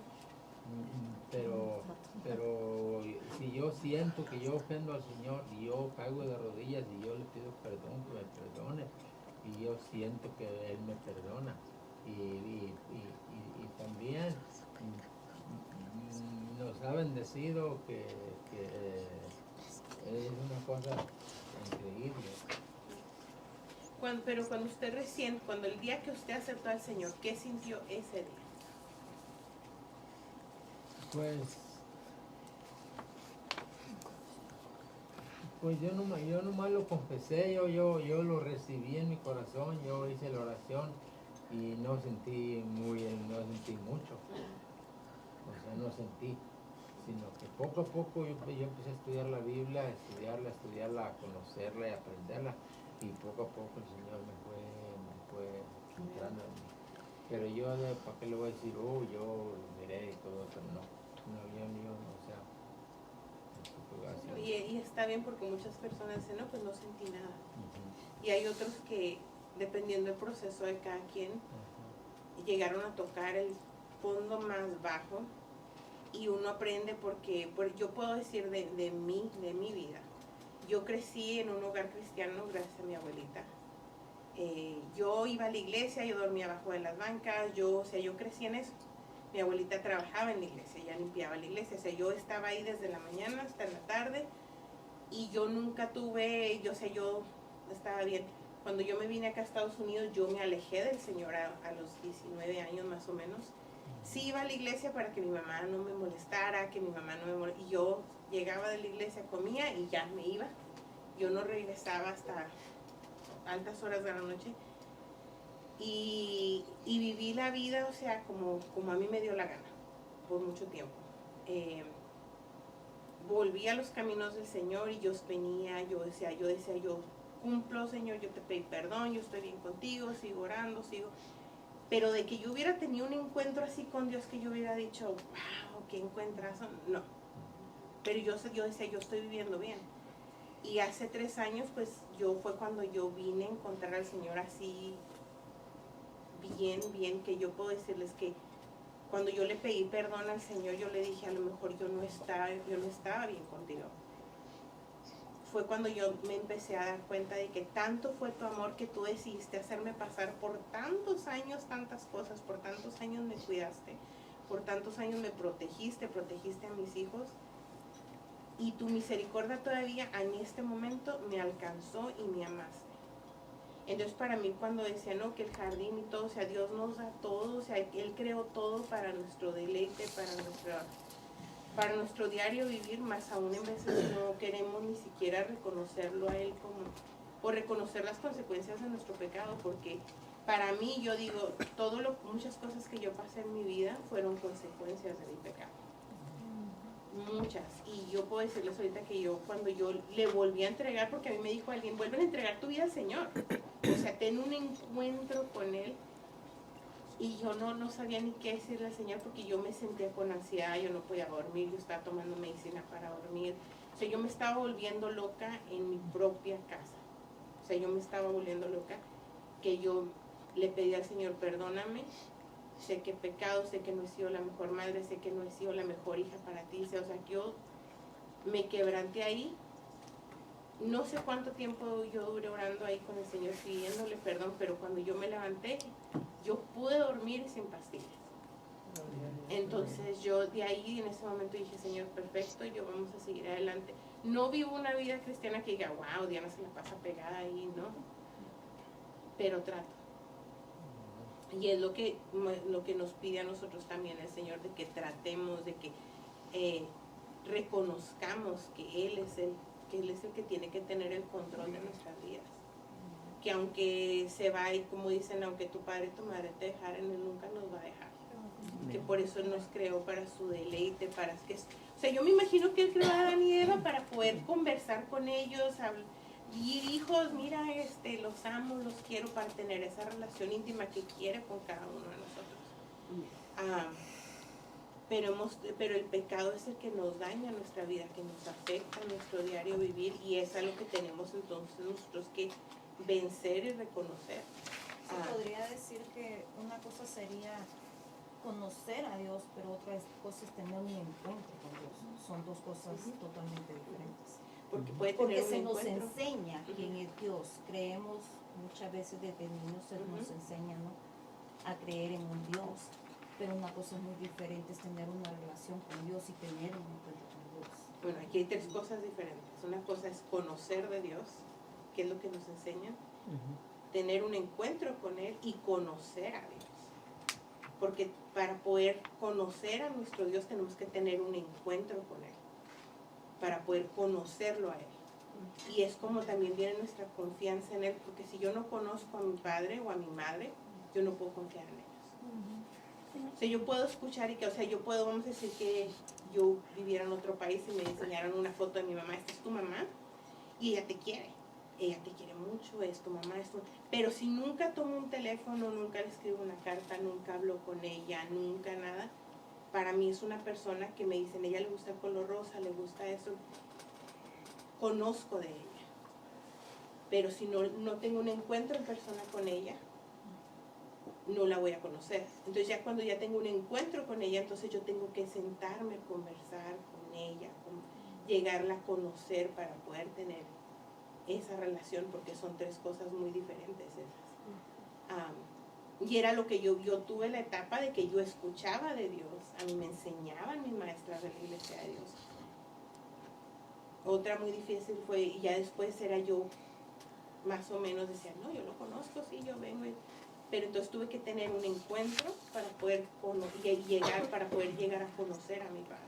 Pero si yo siento que yo ofendo al Señor y yo caigo de rodillas y yo le pido perdón, que me perdone, y yo siento que Él me perdona. Y también nos ha bendecido que es una cosa increíble. Pero cuando el día que usted aceptó al Señor, ¿qué sintió ese día? Pues yo nomás lo confesé, yo lo recibí en mi corazón, yo hice la oración y no sentí mucho. O sea, no sentí. sino que poco a poco yo empecé a estudiar la Biblia, estudiarla, conocerla y aprenderla, y poco a poco el Señor me fue entrando en mí. Pero yo, ¿para qué le voy a decir? Oh, yo lo miré y todo eso, no, yo, o sea, y está bien porque muchas personas dicen, no, pues no sentí nada. Ujú. Y hay otros que, dependiendo del proceso de cada quien, llegaron a tocar el fondo más bajo, y uno aprende porque yo puedo decir de mi vida. Yo crecí en un hogar cristiano gracias a mi abuelita. Yo iba a la iglesia, yo dormía abajo de las bancas, yo crecí en eso. Mi abuelita trabajaba en la iglesia, ella limpiaba la iglesia, o sea, yo estaba ahí desde la mañana hasta la tarde, y yo nunca tuve, yo estaba bien. Cuando yo me vine acá a Estados Unidos, yo me alejé del Señor a los 19 años más o menos. Sí iba a la iglesia para que mi mamá no me molestara, y yo llegaba de la iglesia, comía y ya me iba. Yo no regresaba hasta altas horas de la noche. Y viví la vida, o sea, como a mí me dio la gana, por mucho tiempo. Volví a los caminos del Señor y yo venía, yo decía, yo cumplo, Señor, yo te pedí perdón, yo estoy bien contigo, sigo orando, pero de que yo hubiera tenido un encuentro así con Dios, que yo hubiera dicho, wow, qué encuentrazo, no. Pero yo decía, yo estoy viviendo bien. Y hace 3 años, pues fue cuando yo vine a encontrar al Señor así, bien, que yo puedo decirles que cuando yo le pedí perdón al Señor, yo le dije, a lo mejor yo no estaba bien contigo. Fue cuando yo me empecé a dar cuenta de que tanto fue tu amor que tú decidiste hacerme pasar por tantos años, tantas cosas, por tantos años me cuidaste, por tantos años me protegiste a mis hijos, y tu misericordia todavía en este momento me alcanzó y me amaste. Entonces para mí, cuando decía, no, que el jardín y todo, o sea, Dios nos da todo, o sea, Él creó todo para nuestro deleite, para nuestro diario vivir, más aún en veces no queremos ni siquiera reconocerlo a Él o reconocer las consecuencias de nuestro pecado, porque para mí, yo digo, muchas cosas que yo pasé en mi vida fueron consecuencias de mi pecado. Muchas. Y yo puedo decirles ahorita que cuando yo le volví a entregar, porque a mí me dijo alguien, vuelve a entregar tu vida al Señor. O sea, ten un encuentro con Él. Y yo no sabía ni qué decirle al Señor, porque yo me sentía con ansiedad, yo no podía dormir, yo estaba tomando medicina para dormir. O sea, yo me estaba volviendo loca en mi propia casa. O sea, yo me estaba volviendo loca, que yo le pedí al Señor, perdóname, sé que he pecado, sé que no he sido la mejor madre, sé que no he sido la mejor hija para ti. O sea, que yo me quebranté ahí. No sé cuánto tiempo yo duré orando ahí con el Señor, pidiéndole perdón, pero cuando yo me levanté, yo pude dormir sin pastillas. Entonces yo de ahí, en ese momento, dije, Señor, perfecto, yo vamos a seguir adelante. No vivo una vida cristiana que diga, wow, Diana se la pasa pegada ahí, ¿no? Pero trato. Y es lo que nos pide a nosotros también el Señor, de que tratemos, de que reconozcamos que Él es el que tiene que tener el control de nuestras vidas. Que aunque se va, y como dicen, aunque tu padre y tu madre te dejaren, Él nunca nos va a dejar. Que por eso Él nos creó para su deleite, o sea, yo me imagino que Él creó a Adán y Eva para poder conversar con ellos, y hijos, mira, los amo, los quiero, para tener esa relación íntima que quiere con cada uno de nosotros. Pero el pecado es el que nos daña nuestra vida, que nos afecta nuestro diario vivir, y es algo que tenemos entonces nosotros que vencer y reconocer. Se podría decir que una cosa sería conocer a Dios, pero otra cosa es tener un encuentro con Dios. Son dos cosas totalmente diferentes. Porque se nos enseña quién es Dios. Creemos muchas veces desde niños, se nos enseña, ¿no?, a creer en un Dios. Pero una cosa muy diferente es tener una relación con Dios y tener un encuentro con Dios. Bueno, aquí hay 3 cosas diferentes. Una cosa es conocer de Dios, que es lo que nos enseñan. Tener un encuentro con Él y conocer a Dios. Porque para poder conocer a nuestro Dios tenemos que tener un encuentro con Él, para poder conocerlo a Él. Y es como también viene nuestra confianza en Él, porque si yo no conozco a mi padre o a mi madre, yo no puedo confiar en ellos. O sea, yo puedo escuchar y que, o sea, yo puedo, vamos a decir que yo viviera en otro país y me enseñaran una foto de mi mamá, esta es tu mamá, y ella te quiere mucho, es tu mamá, pero si nunca tomo un teléfono, nunca le escribo una carta, nunca hablo con ella, nunca nada, para mí es una persona que me dicen, ella le gusta el color rosa, le gusta eso, conozco de ella, pero si no tengo un encuentro en persona con ella, no la voy a conocer. Entonces ya cuando ya tengo un encuentro con ella, entonces yo tengo que sentarme a conversar con ella, llegarla a conocer para poder tener esa relación, porque son tres cosas muy diferentes esas. Y era lo que yo tuve la etapa de que yo escuchaba de Dios, a mí me enseñaban mis maestras de la iglesia de Dios. Otra muy difícil fue, y ya después era yo, más o menos decía, no, yo lo conozco, sí, yo vengo, pero entonces tuve que tener un encuentro para poder llegar a conocer a mi padre.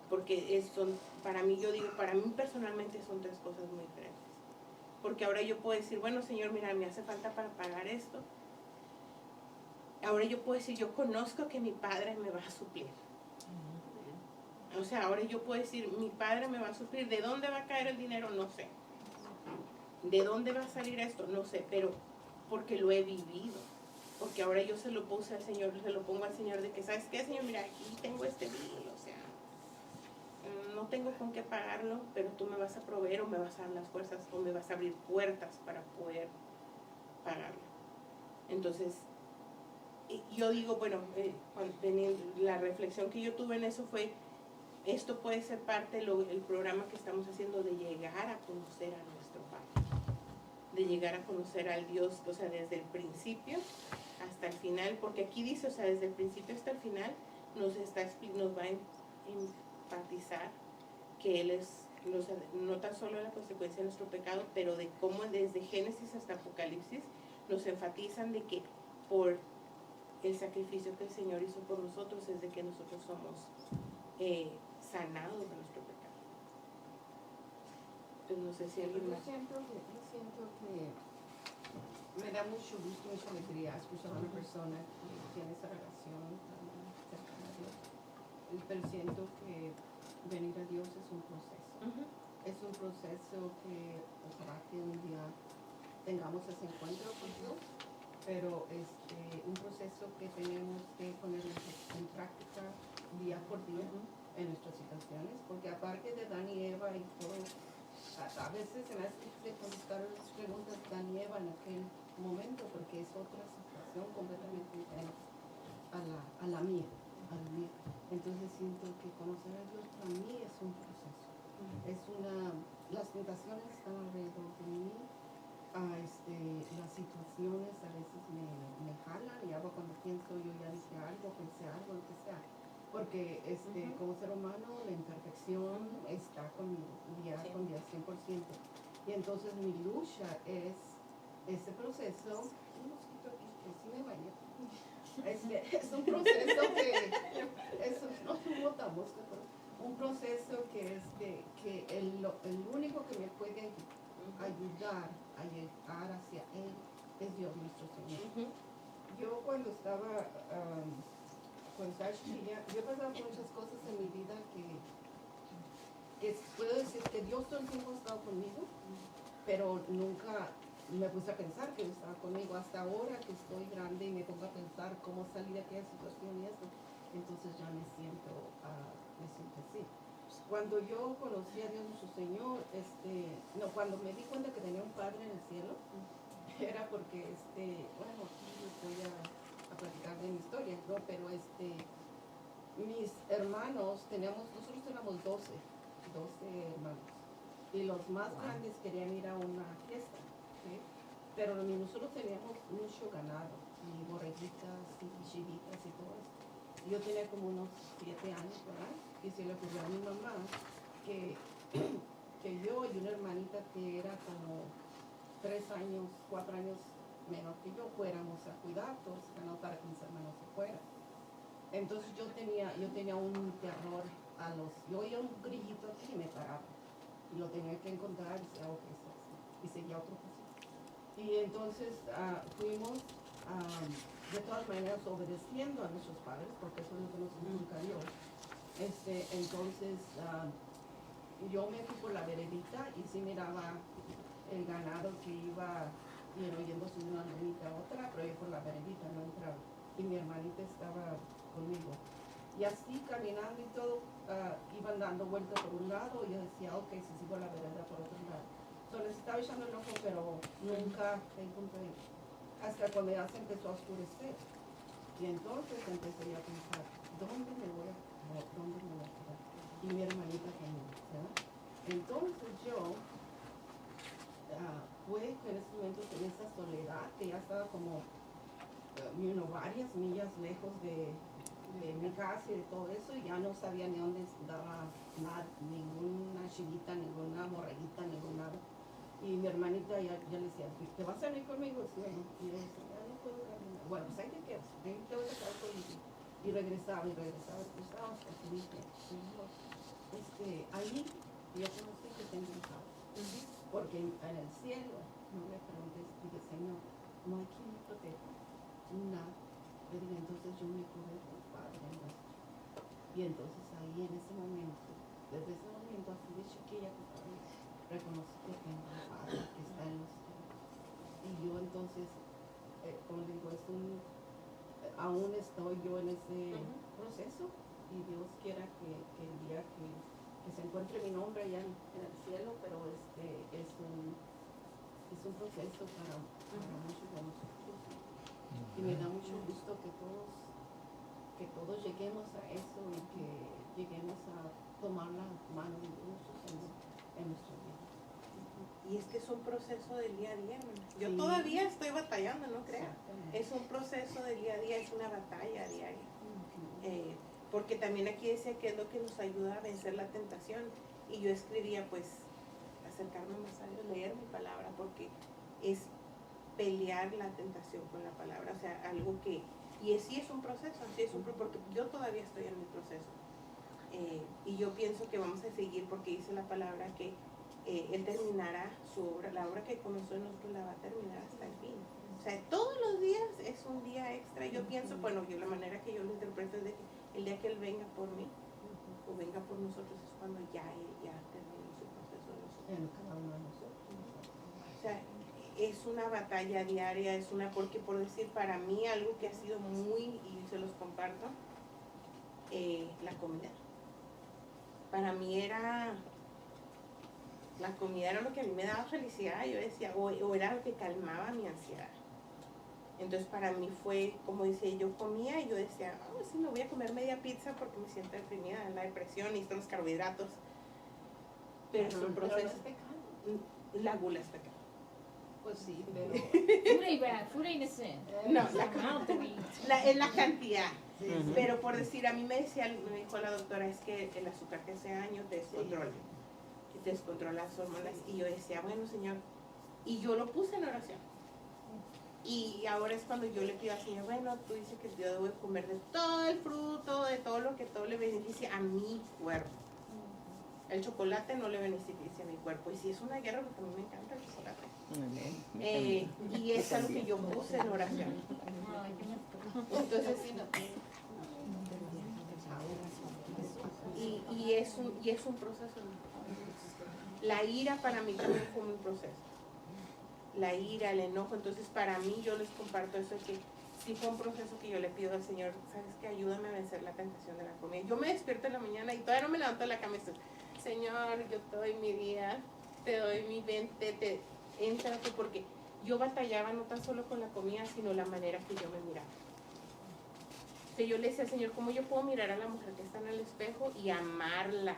Porque para mí, yo digo, para mí personalmente son tres cosas muy diferentes. Porque ahora yo puedo decir, bueno, Señor, mira, me hace falta para pagar esto. Ahora yo puedo decir, yo conozco que mi padre me va a suplir. O sea, ahora yo puedo decir, mi padre me va a suplir. ¿De dónde va a caer el dinero? No sé. ¿De dónde va a salir esto? No sé, pero porque lo he vivido. Porque ahora yo se lo puse al Señor, se lo pongo al Señor de que, ¿sabes qué, Señor? Mira, aquí tengo este bill, o sea, no tengo con qué pagarlo, pero tú me vas a proveer o me vas a dar las fuerzas o me vas a abrir puertas para poder pagarlo. Entonces, yo digo, bueno, la reflexión que yo tuve en eso fue, esto puede ser parte del programa que estamos haciendo de llegar a conocer a nuestro Padre, de llegar a conocer al Dios, o sea, desde el principio hasta el final, porque aquí dice, o sea, desde el principio hasta el final nos va a enfatizar que Él es, no tan solo la consecuencia de nuestro pecado, pero de cómo desde Génesis hasta Apocalipsis nos enfatizan de que por el sacrificio que el Señor hizo por nosotros es de que nosotros somos sanados de nuestro pecado. Entonces no sé si alguien más. Yo siento que me da mucho gusto, mucha alegría escuchar a una persona que tiene esa relación tan cercana a Dios. Pero siento que venir a Dios es un proceso. Es un proceso que ojalá que un día tengamos ese encuentro con Dios, pero un proceso que tenemos que poner en práctica día por día en nuestras situaciones, porque aparte de Dan y Eva y todo, a veces se me hace difícil contestar las preguntas de Dan y Eva en aquel momento, porque es otra situación completamente diferente a la mía. Entonces siento que conocer a Dios para mí es un proceso. Las tentaciones están alrededor de mí, las situaciones a veces me jalan y hago cuando pienso, yo ya dije algo, pensé algo, lo que sea. Porque como ser humano la imperfección está conmigo, día con día, 100%. Y entonces mi lucha es ese proceso, un mosquito aquí que sí me bañé. Es un proceso un proceso que el único que me puede ayudar a llegar hacia Él es Dios nuestro Señor. Yo cuando estaba chiquilla, yo he pasado por muchas cosas en mi vida que puedo decir que Dios todo el tiempo ha estado conmigo, pero nunca me puse a pensar que Él estaba conmigo. Hasta ahora que estoy grande y me pongo a pensar cómo salir de aquella situación y eso, entonces ya me siento así. Cuando yo conocí a Dios nuestro Señor, cuando me di cuenta que tenía un Padre en el cielo, era porque, bueno, aquí les voy a platicar de mi historia, ¿no? Pero mis hermanos, nosotros éramos 12 hermanos, y los más grandes querían ir a una fiesta, ¿sí? Pero nosotros teníamos mucho ganado, y borreguitas, y chivitas, y todo eso. Y yo tenía como unos 7 años, ¿verdad? Y se le ocurrió a mi mamá que yo y una hermanita que era como 3 años, 4 años menor que yo, fuéramos a cuidar todos los ganados para que mis hermanos se fueran. Entonces yo tenía un terror yo oía un grillito aquí y me paraba. Y lo tenía que encontrar y decía, ok, y seguía otro paso. Y entonces fuimos de todas maneras obedeciendo a nuestros padres, porque eso es lo que nos inculca Dios. Entonces, yo me fui por la veredita y sí miraba el ganado que iba yéndose de una veredita a otra, pero yo por la veredita no entraba. Y mi hermanita estaba conmigo. Y así caminando y todo, iban dando vueltas por un lado y yo decía, ok, si sigo la vereda por otro lado. Les estaba echando el ojo, pero nunca encontré. Hasta cuando ya se empezó a oscurecer. Y entonces empecé a pensar, ¿dónde me voy a quedar? Y mi hermanita también, ¿verdad? Entonces yo, fue que en ese momento tenía esa soledad, que ya estaba como, varias millas lejos de mi casa y de todo eso, y ya no sabía ni dónde daba nada, ninguna chivita, ninguna borreguita, ninguna. Y mi hermanita ya le decía, ¿te vas a venir conmigo? Sí, bueno. Y yo decía, ya no puedo caminar. Bueno, pues ahí te quedas, ahí te voy a quedar conmigo. Y regresaba, hasta que dije, Señor, ahí yo conocí que tengo un padre. Porque en el cielo, no me pregunté, dije, Señor, no hay quien me proteja, nada. Le dije, entonces yo me cubro con Padre nuestro. Y entonces ahí en ese momento, desde ese momento así de chiquilla que estaba, reconocí que tengo un Padre que está en los cielos. Y yo entonces, como le digo, aún estoy yo en ese proceso y Dios quiera que el día que se encuentre mi nombre allá en el cielo, pero es un proceso para muchos de nosotros. Y me da mucho gusto que todos lleguemos a eso y que lleguemos a tomar la mano de Dios en nuestra vida. Y es que es un proceso del día a día, hermana. Yo todavía estoy batallando, no crea. Es un proceso del día a día, es una batalla diaria. Porque también aquí decía que es lo que nos ayuda a vencer la tentación. Y yo escribía, pues, acercarme más a Dios, leer mi palabra, porque es pelear la tentación con la palabra. O sea, algo que... Y sí es un proceso, porque yo todavía estoy en mi proceso. Y yo pienso que vamos a seguir, porque dice la palabra que Él terminará su obra, la obra que comenzó en nosotros la va a terminar hasta el fin. O sea, todos los días es un día extra. Yo pienso, bueno, la manera que yo lo interpreto es de que el día que Él venga por mí, o venga por nosotros, es cuando ya Él terminó su proceso de nosotros. O sea, es una batalla diaria, porque por decir, para mí algo que ha sido y se los comparto, la comida. Para mí la comida era lo que a mí me daba felicidad, yo decía, o era lo que calmaba mi ansiedad. Entonces para mí fue, como decía, yo comía y yo decía, sí, me voy a comer media pizza porque me siento deprimida, la depresión, necesito los carbohidratos. Pero es un proceso. La gula es pecado. Pues sí, pero... Food ain't a sin. No, es la cantidad. Sí. Pero por decir, a mí me dijo la doctora, es que el azúcar que hace años te descontrola las hormonas. Y yo decía, bueno, Señor, y yo lo puse en oración. Y ahora es cuando yo le pido al Señor, bueno, tú dices que yo debo comer de todo el fruto, de todo lo que todo le beneficia a mi cuerpo. El chocolate no le beneficia a mi cuerpo. Y si es una guerra, porque a mí me encanta el chocolate. Y es algo que yo puse en oración. Entonces, y es un proceso. La ira para mí también fue un proceso. La ira, el enojo. Entonces, para mí, yo les comparto eso, que sí fue un proceso que yo le pido al Señor, ¿sabes qué? Ayúdame a vencer la tentación de la comida. Yo me despierto en la mañana y todavía no me levanto de la cama y estoy, Señor, yo te doy mi día, te doy mi 20, entra tú, porque yo batallaba no tan solo con la comida, sino la manera que yo me miraba. O sea, yo le decía al Señor, ¿cómo yo puedo mirar a la mujer que está en el espejo y amarla?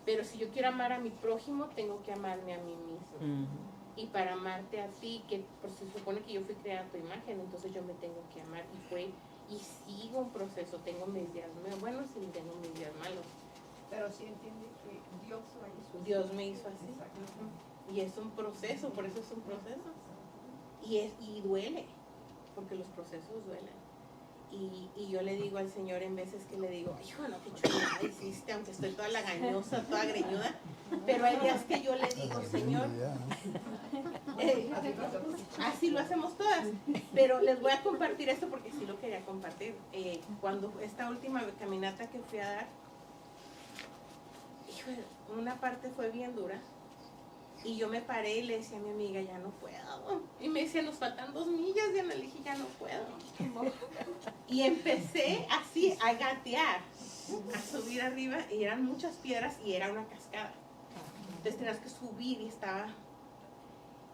Pero si yo quiero amar a mi prójimo, tengo que amarme a mí mismo. Y para amarte a ti, que pues, se supone que yo fui creada a tu imagen, entonces yo me tengo que amar. Y sigo un proceso, tengo mis días buenos y tengo mis días malos. Pero sí entiende que Dios lo hizo. Dios me hizo así. Y es un proceso, por eso es un proceso. Y duele, porque los procesos duelen. Y yo le digo al Señor en veces que le digo, hijo, no, qué chulada hiciste, aunque estoy toda lagañosa, toda greñuda. Pero hay días que yo le digo, Señor, Así lo hacemos todas. Pero les voy a compartir esto porque sí lo quería compartir. Cuando esta última caminata que fui a dar, híjole, una parte fue bien dura. Y yo me paré y le decía a mi amiga, ya no puedo. Y me decía, nos faltan 2 millas. Y le dije, ya no puedo. Y empecé así a gatear, a subir arriba. Y eran muchas piedras y era una cascada. Entonces tenías que subir y estaba...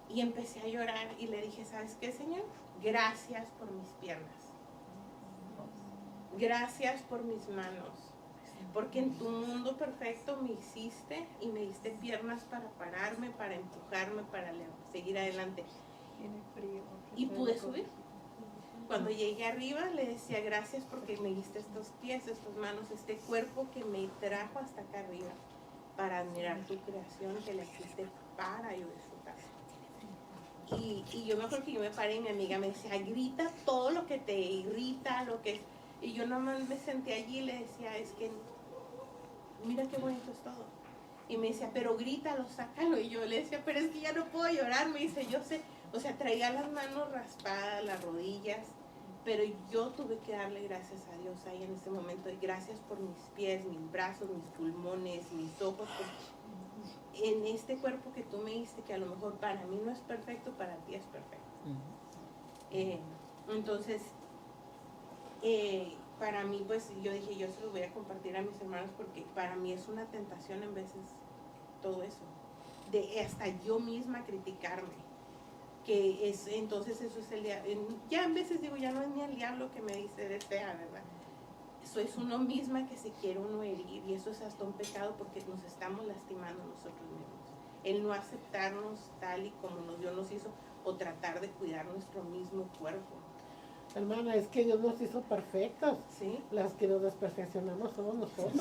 Y empecé a llorar y le dije, ¿sabes qué, Señor? Gracias por mis piernas. Gracias por mis manos. Porque en tu mundo perfecto me hiciste y me diste piernas para pararme, para empujarme, para seguir adelante. Y pude subir. Cuando llegué arriba le decía gracias porque me diste estos pies, estas manos, este cuerpo que me trajo hasta acá arriba para admirar tu creación que le hiciste para yo disfrutar. Y yo me acuerdo que yo me paré y mi amiga me decía, grita todo lo que te irrita, lo que... Y yo nomás me senté allí y le decía, es que mira qué bonito es todo. Y me decía, pero grítalo, sácalo. Y yo le decía, pero es que ya no puedo llorar. Me dice, yo sé, o sea, traía las manos raspadas, las rodillas, pero yo tuve que darle gracias a Dios ahí en ese momento. Y gracias por mis pies, mis brazos, mis pulmones, mis ojos. En este cuerpo que tú me diste, que a lo mejor para mí no es perfecto, para ti es perfecto. Entonces, para mí, pues yo dije, yo se los voy a compartir a mis hermanos porque para mí es una tentación en veces todo eso, de hasta yo misma criticarme, que es, entonces eso es el diablo. Ya en veces digo, ya no es ni el diablo que me dice desea, ¿verdad? Eso es uno misma que se quiere uno herir y eso es hasta un pecado porque nos estamos lastimando nosotros mismos. El no aceptarnos tal y como Dios nos hizo o tratar de cuidar nuestro mismo cuerpo. Hermana, es que Dios nos hizo perfectos. ¿Sí? Las que nos desperfeccionamos somos nosotros.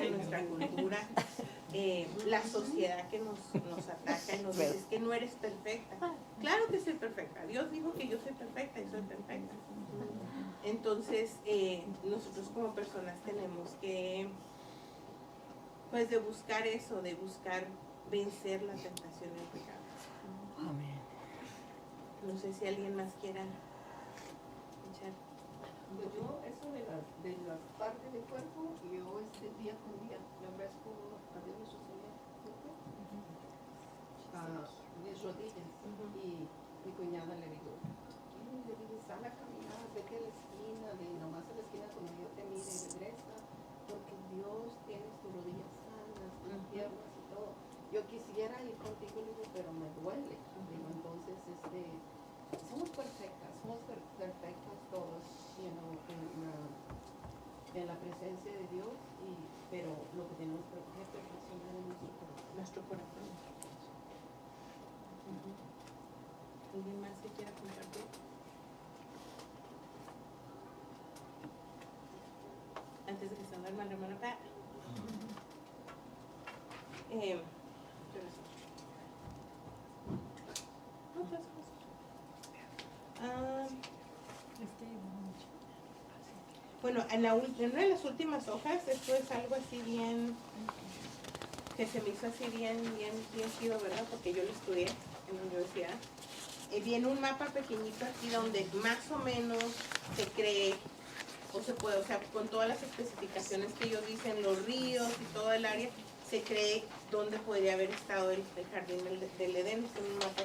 Nuestra cultura, la sociedad que nos ataca y nos dice es que no eres perfecta. Claro que soy perfecta. Dios dijo que yo soy perfecta y soy perfecta. Entonces, nosotros como personas tenemos que, pues, de buscar eso, de buscar vencer la tentación del pecado. Amén. No sé si alguien más quiera echar. Pues yo, eso de las partes del cuerpo, yo día con día le ofrezco a Dios nuestro Señor, ¿cierto? A mis rodillas. Y mi cuñada le digo, sal a caminar, vete a la esquina, nomás a la esquina cuando yo te mire y regresa, porque Dios tiene tus rodillas sanas, tus piernas y todo. Yo quisiera ir contigo, le digo, pero me duele. Digo, entonces, somos perfectas todos, en la presencia de Dios, pero lo que tenemos que perfeccionar es nuestro corazón. ¿Alguien más que quiera compartir? Antes de que se duerma la hermana Pat. Bueno, en una de las últimas hojas, esto es algo así bien, que se me hizo así bien chido, ¿verdad? Porque yo lo estudié en la universidad. Viene un mapa pequeñito aquí donde más o menos se cree, o se puede, o sea, con todas las especificaciones que ellos dicen, los ríos y todo el área, se cree dónde podría haber estado el jardín del Edén. Es un mapa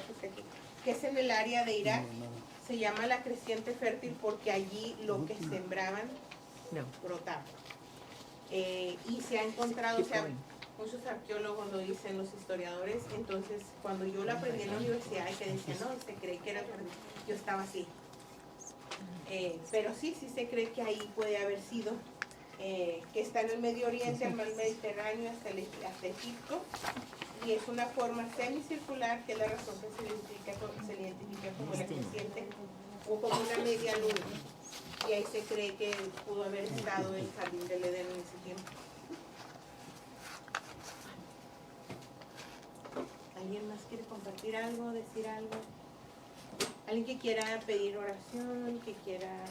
que es en el área de Irak. Se llama la creciente fértil porque allí lo que sembraban brotaba. Y se ha encontrado, o sea, muchos arqueólogos lo dicen, los historiadores. Entonces, cuando yo lo aprendí en la universidad y que decía, no, se cree que era el jardín, yo estaba así. Pero sí se cree que ahí puede haber sido, que está en el Medio Oriente, el mar Mediterráneo, hasta Egipto. Y es una forma semicircular, que es la razón que se le identifica como la creciente o como una media luna. Y ahí se cree que pudo haber estado el jardín del Edén en ese tiempo. ¿Alguien más quiere compartir algo, decir algo? ¿Alguien que quiera pedir oración, que quiera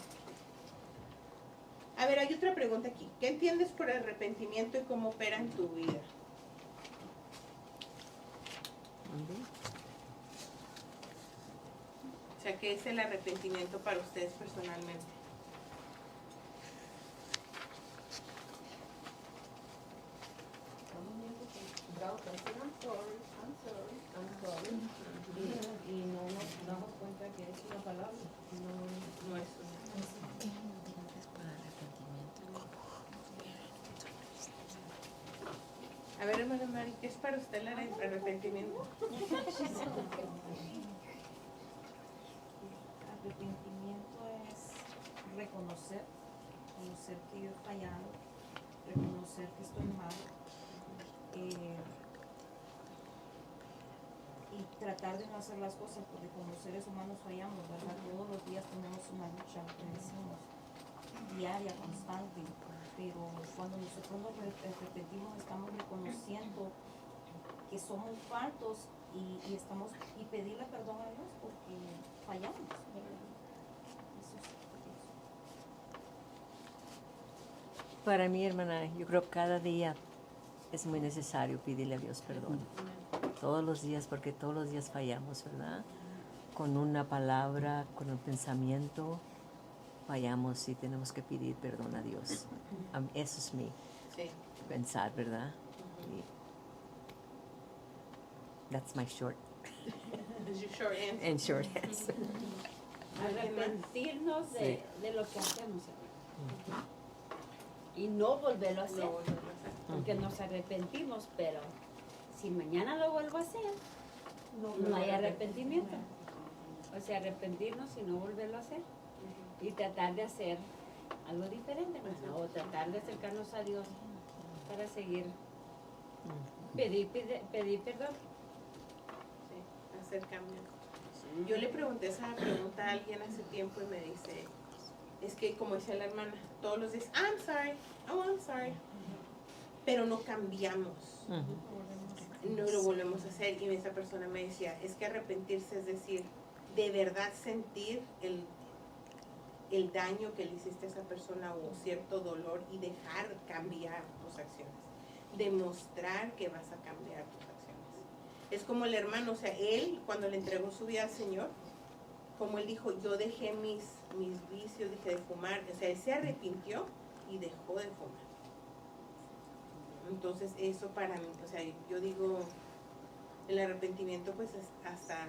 A ver, hay otra pregunta aquí. ¿Qué entiendes por arrepentimiento y cómo opera en tu vida? O sea, ¿qué es el arrepentimiento para ustedes personalmente? Y no nos damos cuenta que es una palabra, No es. A ver, hermana Mari, ¿qué es para usted el arrepentimiento? Arrepentimiento es reconocer que yo he fallado, reconocer que estoy mal, y tratar de no hacer las cosas, porque como seres humanos fallamos, ¿verdad? Todos los días tenemos una lucha, que decimos, diaria, constante, pero cuando nosotros nos arrepentimos estamos reconociendo que somos faltos y pedirle perdón a Dios porque fallamos, ¿verdad? Eso es. Para mí, hermana, yo creo que cada día es muy necesario pedirle a Dios perdón. Todos los días, porque todos los días fallamos, ¿verdad? Con una palabra, con un pensamiento, fallamos y tenemos que pedir perdón a Dios. Eso es mi pensar, ¿verdad? Y that's my short. Your short answer. And short answer. Arrepentirnos de lo que hacemos, hermano. Y no volverlo a hacer. Porque nos arrepentimos, pero si mañana lo vuelvo a hacer, no hay arrepentimiento. O sea, arrepentirnos y no volverlo a hacer. Y tratar de hacer algo diferente, hermano. O tratar de acercarnos a Dios para seguir. Pedir perdón. Sí, hacer cambio. Yo le pregunté esa pregunta a alguien hace tiempo y me dice, es que como decía la hermana, todos los días, I'm sorry, oh, I'm sorry. Pero no cambiamos. No lo volvemos a hacer. Y esa persona me decía, es que arrepentirse es decir, de verdad sentir el daño que le hiciste a esa persona o cierto dolor y dejar cambiar tus acciones. Demostrar que vas a cambiar tus acciones. Es como el hermano, o sea, él cuando le entregó su vida al Señor, como él dijo, yo dejé mis vicios, dejé de fumar, o sea, él se arrepintió y dejó de fumar. Entonces eso para mí, o sea, yo digo, el arrepentimiento pues es hasta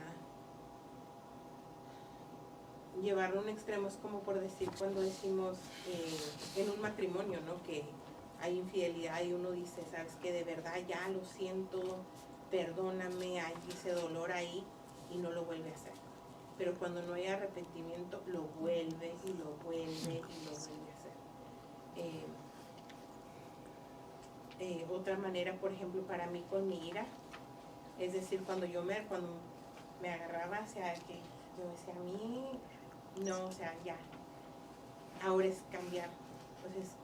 llevarlo a un extremo, es como por decir cuando decimos en un matrimonio, ¿no? Que hay infidelidad y uno dice, sabes que de verdad ya lo siento, perdóname, hay ese dolor ahí y no lo vuelve a hacer. Pero cuando no hay arrepentimiento, lo vuelve y lo vuelve y lo vuelve a hacer. Otra manera, por ejemplo, para mí con mi ira, es decir, cuando me agarraba hacia que yo decía, a mí, no, o sea, ya, ahora es cambiar. Entonces,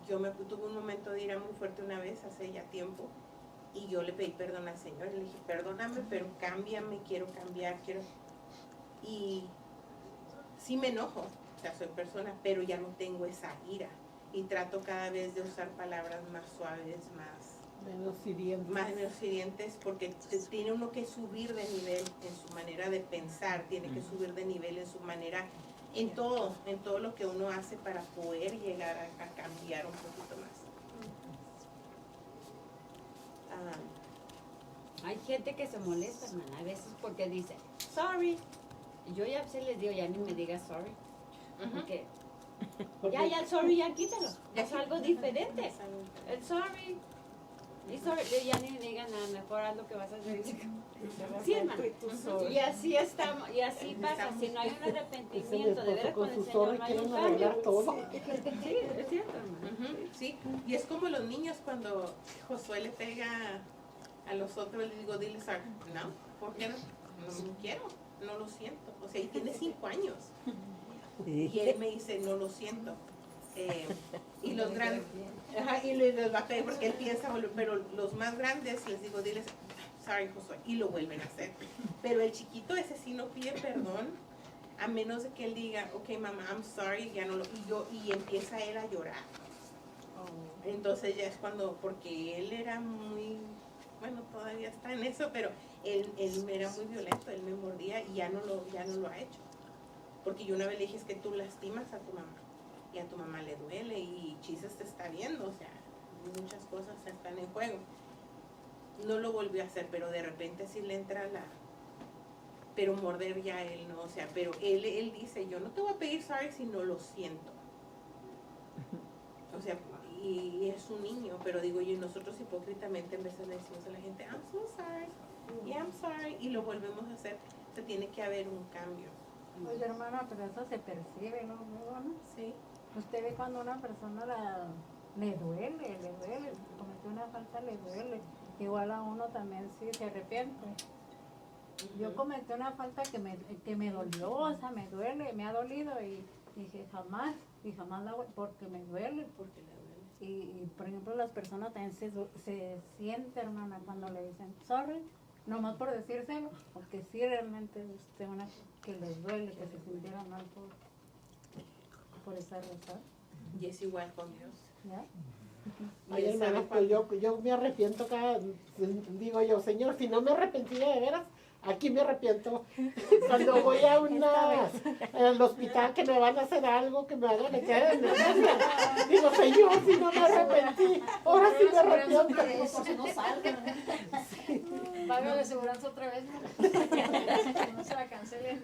tuve un momento de ira muy fuerte una vez, hace ya tiempo, y yo le pedí perdón al Señor, le dije, perdóname, pero cámbiame, quiero cambiar, y sí me enojo, o sea, soy persona, pero ya no tengo esa ira. Y trato cada vez de usar palabras más suaves, menos hirientes, porque tiene uno que subir de nivel en su manera de pensar, tiene que subir de nivel en su manera, en todo lo que uno hace para poder llegar a cambiar un poquito más. Hay gente que se molesta, hermana, a veces porque dice, sorry. Y yo ya se les digo, ya ni me digas sorry. Porque ya el sorry, ya quítalo. Es algo diferente. El sorry. Y sorry, ya ni digan nada, mejor haz lo que vas a hacer. Sí, hermano. Y así estamos, y así pasa. Si no hay un arrepentimiento, de veras con el Señor no hay un cambio. Sí, es cierto, hermano. Sí, y es como los niños cuando Josué le pega a los otros, le digo, dile sorry. No, ¿por qué no? No quiero, no lo siento. O sea, y tiene 5 años. Y él me dice, no lo siento. Y los grandes, y les va a pedir porque él piensa, pero los más grandes les digo, diles, sorry, Josué, y lo vuelven a hacer. Pero el chiquito ese sí no pide perdón a menos de que él diga, ok mamá, I'm sorry, ya no lo, y empieza él a llorar. Entonces ya es cuando, porque él era muy, bueno, todavía está en eso, pero él era muy violento, él me mordía y ya no lo ha hecho. Porque yo una vez le dije, es que tú lastimas a tu mamá y a tu mamá le duele y Chisas te está viendo, o sea, muchas cosas están en juego. No lo volvió a hacer, pero de repente sí le entra pero morder ya él no, o sea, pero él dice, yo no te voy a pedir sorry si no lo siento. O sea, y es un niño, pero digo yo, nosotros hipócritamente en vez de decimos a la gente, I'm so sorry, yeah, I'm sorry, y lo volvemos a hacer, o sea, tiene que haber un cambio. Oye, hermana, pero eso se percibe, ¿no? ¿No? Sí. Usted ve cuando una persona le duele, cometió una falta, le duele. Igual a uno también sí se arrepiente. Yo cometí una falta que me dolió, o sea, me duele, me ha dolido y dije jamás la hago porque me duele. Porque le duele. Y por ejemplo las personas también se sienten, hermana, cuando le dicen sorry, nomás por decírselo, porque sí realmente es una que les duele, que se sintieran mal por esa razón. Y es igual con Dios. ¿Ya? Ay, hermana, pues yo me arrepiento digo yo, Señor, si no me arrepentía de veras, aquí me arrepiento. Cuando voy al hospital que me van a hacer algo, que me van a meter en emergencia, digo, Señor, si no me arrepentí, ahora sí me arrepiento. Por si no salgan. Paga la aseguranza otra vez, ¿no? No se la cancelen.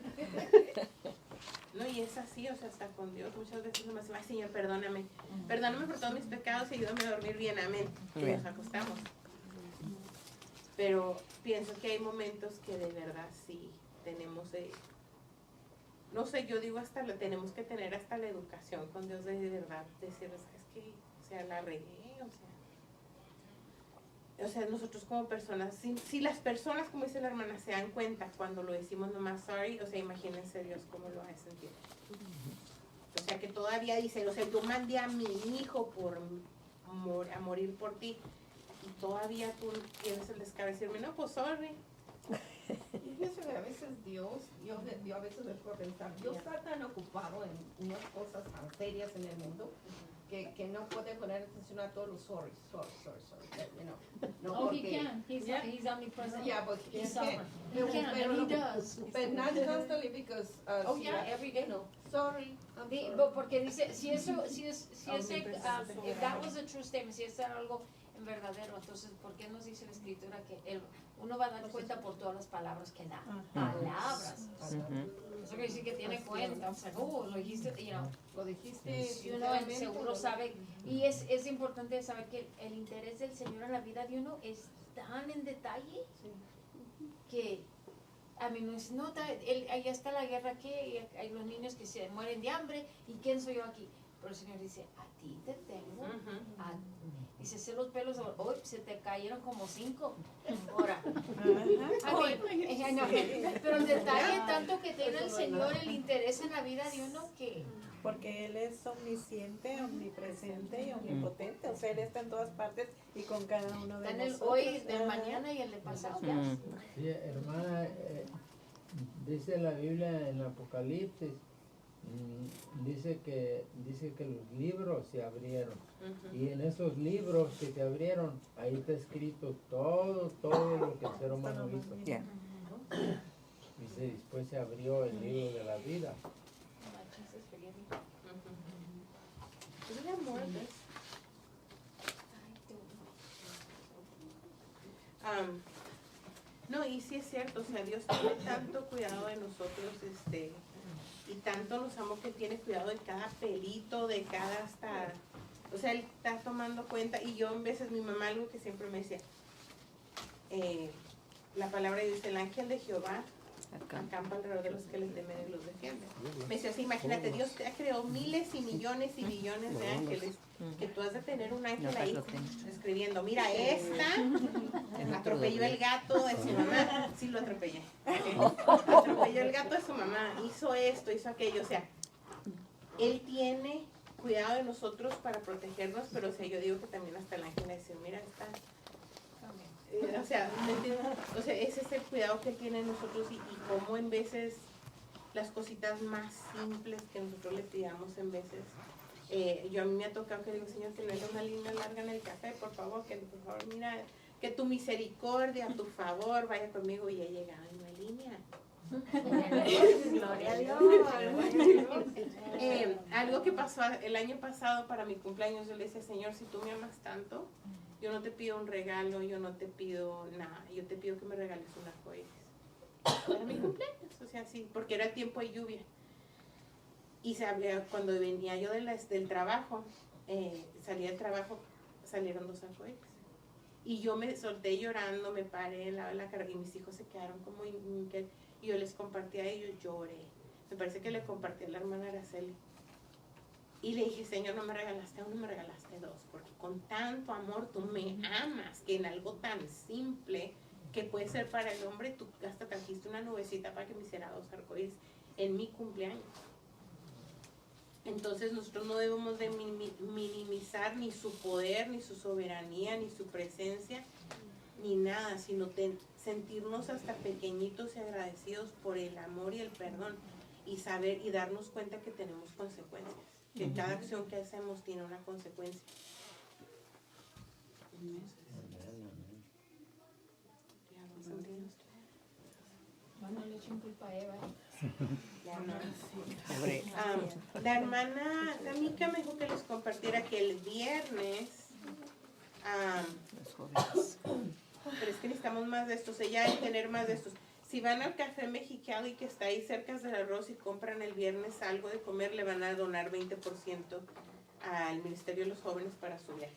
No, y es así, o sea, hasta con Dios muchas veces nomás, ay Señor, perdóname. Perdóname por todos mis pecados y ayúdame a dormir bien, amén. Y nos acostamos. Pero pienso que hay momentos que de verdad sí tenemos no sé, yo digo tenemos que tener hasta la educación con Dios de verdad, decirles es que, o sea, la regué, o sea, nosotros como personas, si las personas, como dice la hermana, se dan cuenta cuando lo decimos nomás sorry, o sea, imagínense Dios cómo lo va a sentir. O sea, que todavía dice, o sea, yo mandé a mi hijo a morir por ti, y todavía tú tienes el descaro de decirme, no, pues sorry. Y pienso que a veces Dios, yo a veces me puedo pensar, Dios está tan ocupado en unas cosas tan serias en el mundo que no puede poner atención a todos los sorry, you know. No, he can. He's omnipresent. Yeah, but he He's can. sovereign. He can, and he does. But not constantly because, Oh yeah, every day. No, sorry, I'm sorry. Porque dice, si ese, if that was a true statement, si eso era algo en verdadero, entonces, ¿por qué nos dice la escritura que uno va a dar cuenta por todas las palabras que da? Palabras. Eso quiere decir que tiene cuenta. O sea, lo dijiste, lo dijiste. Si uno seguro sabe, y es importante saber que el interés del Señor en la vida de uno es tan en detalle que a mí no es nota, allá está la guerra aquí, y hay los niños que se mueren de hambre, ¿y quién soy yo aquí? Pero el Señor dice, a ti te tengo, dice, sé los pelos, hoy se te cayeron como 5, ahora. Pero el detalle tanto que tiene el Señor, el interés en la vida de uno que... Porque Él es omnisciente, omnipresente y omnipotente. O sea, Él está en todas partes y con cada uno de está en nosotros. el hoy, del mañana y el de pasado. Sí, hermana, dice la Biblia en el Apocalipsis, dice que los libros se abrieron. Y en esos libros que se abrieron, ahí está escrito todo lo que el ser humano hizo. Y después se abrió el libro de la vida. No, y sí es cierto, o sea, Dios tiene tanto cuidado de nosotros, y tanto nos amo que tiene cuidado de cada pelito, de cada hasta, o sea, Él está tomando cuenta, y yo a veces, mi mamá algo que siempre me decía, la palabra dice, el ángel de Jehová acampa alrededor de los que les temen y los defienden. Me decía así, imagínate, Dios te ha creado miles y millones de ángeles, que tú has de tener un ángel ahí escribiendo, mira, esta atropelló el gato de su mamá, sí lo atropellé, atropelló el gato de su mamá, hizo esto, hizo aquello, o sea, Él tiene cuidado de nosotros para protegernos, pero o sea, yo digo que también hasta el ángel le dice, mira, está... O sea, ese es el cuidado que tiene nosotros y cómo en veces las cositas más simples que nosotros le pidamos en veces. A mí me ha tocado que digo, Señor, que no haya una línea larga en el café, por favor, mira, que tu misericordia, tu favor vaya conmigo, y ya llegaba en una línea. Gloria a Dios. Algo que pasó el año pasado para mi cumpleaños, yo le decía, Señor, si tú me amas tanto, yo no te pido un regalo, yo no te pido nada, yo te pido que me regales un arcoíris para mi cumpleaños, o sea, sí, porque era tiempo de lluvia. Y cuando venía yo del trabajo, salía del trabajo, salieron 2 arcoíris. Y yo me solté llorando, me paré al lado de la carga y mis hijos se quedaron como y yo les compartí a ellos, lloré. Me parece que le compartí a la hermana Araceli. Y le dije, Señor, no me regalaste uno, me regalaste 2, porque con tanto amor tú me amas, que en algo tan simple que puede ser para el hombre, tú hasta trajiste una nubecita para que me hiciera 2 arcoíris en mi cumpleaños. Entonces nosotros no debemos de minimizar ni su poder, ni su soberanía, ni su presencia, ni nada, sino sentirnos hasta pequeñitos y agradecidos por el amor y el perdón, y saber y darnos cuenta que tenemos consecuencias, que cada acción que hacemos tiene una consecuencia. Bueno, le echen culpa a Eva. La hermana Tamika me dijo que les compartiera que el viernes, pero es que necesitamos más de estos, ella hay que tener más de estos. Si van al Café Mexicali, que está ahí cerca del arroz, y compran el viernes algo de comer, le van a donar 20% al Ministerio de los Jóvenes para su viaje.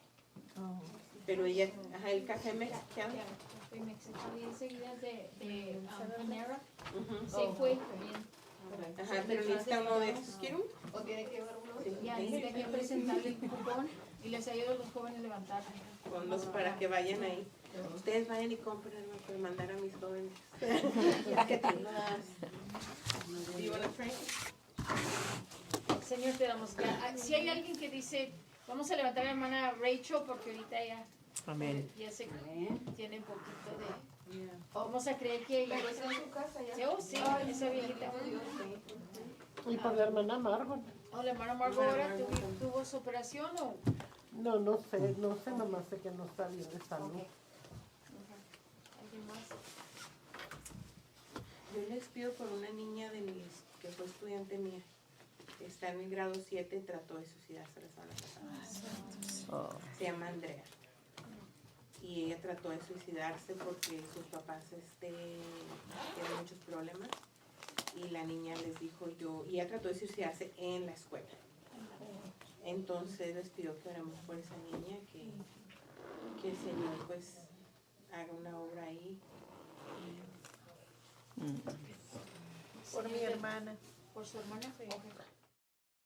Pero ella, el Café Mexicali. Y enseguida de Panera, se fue. Ajá, pero necesita uno de estos. ¿Quieren uno? ¿O tiene que llevar uno? Sí. Ya, tiene que presentarle el cupón y les ayuda a los jóvenes a levantar. Fondos para que vayan ahí. Ustedes vayan y compren para mandar a mis jóvenes. Señor, te damos gracias. Si hay alguien que dice, vamos a levantar a la hermana Rachel, porque ahorita ya, Amén. ya se tiene un poquito de... Vamos a creer que ella... Pero está en su casa ya. Sí, esa viejita. Y por la hermana Margot. Oh, la hermana Margot ahora tuvo su operación, ¿o? No sé, nomás sé que no está bien de salud. ¿Alguien más? Yo les pido por una niña que fue estudiante mía. Está en el grado 7 y trató de suicidarse la semana pasada. Se llama Andrea. Y ella trató de suicidarse porque sus papás tienen muchos problemas. Y la niña les dijo y ella trató de suicidarse en la escuela. Entonces les pido que oremos por esa niña, que el Señor pues haga una obra ahí. Por mi hermana. Por su hermana.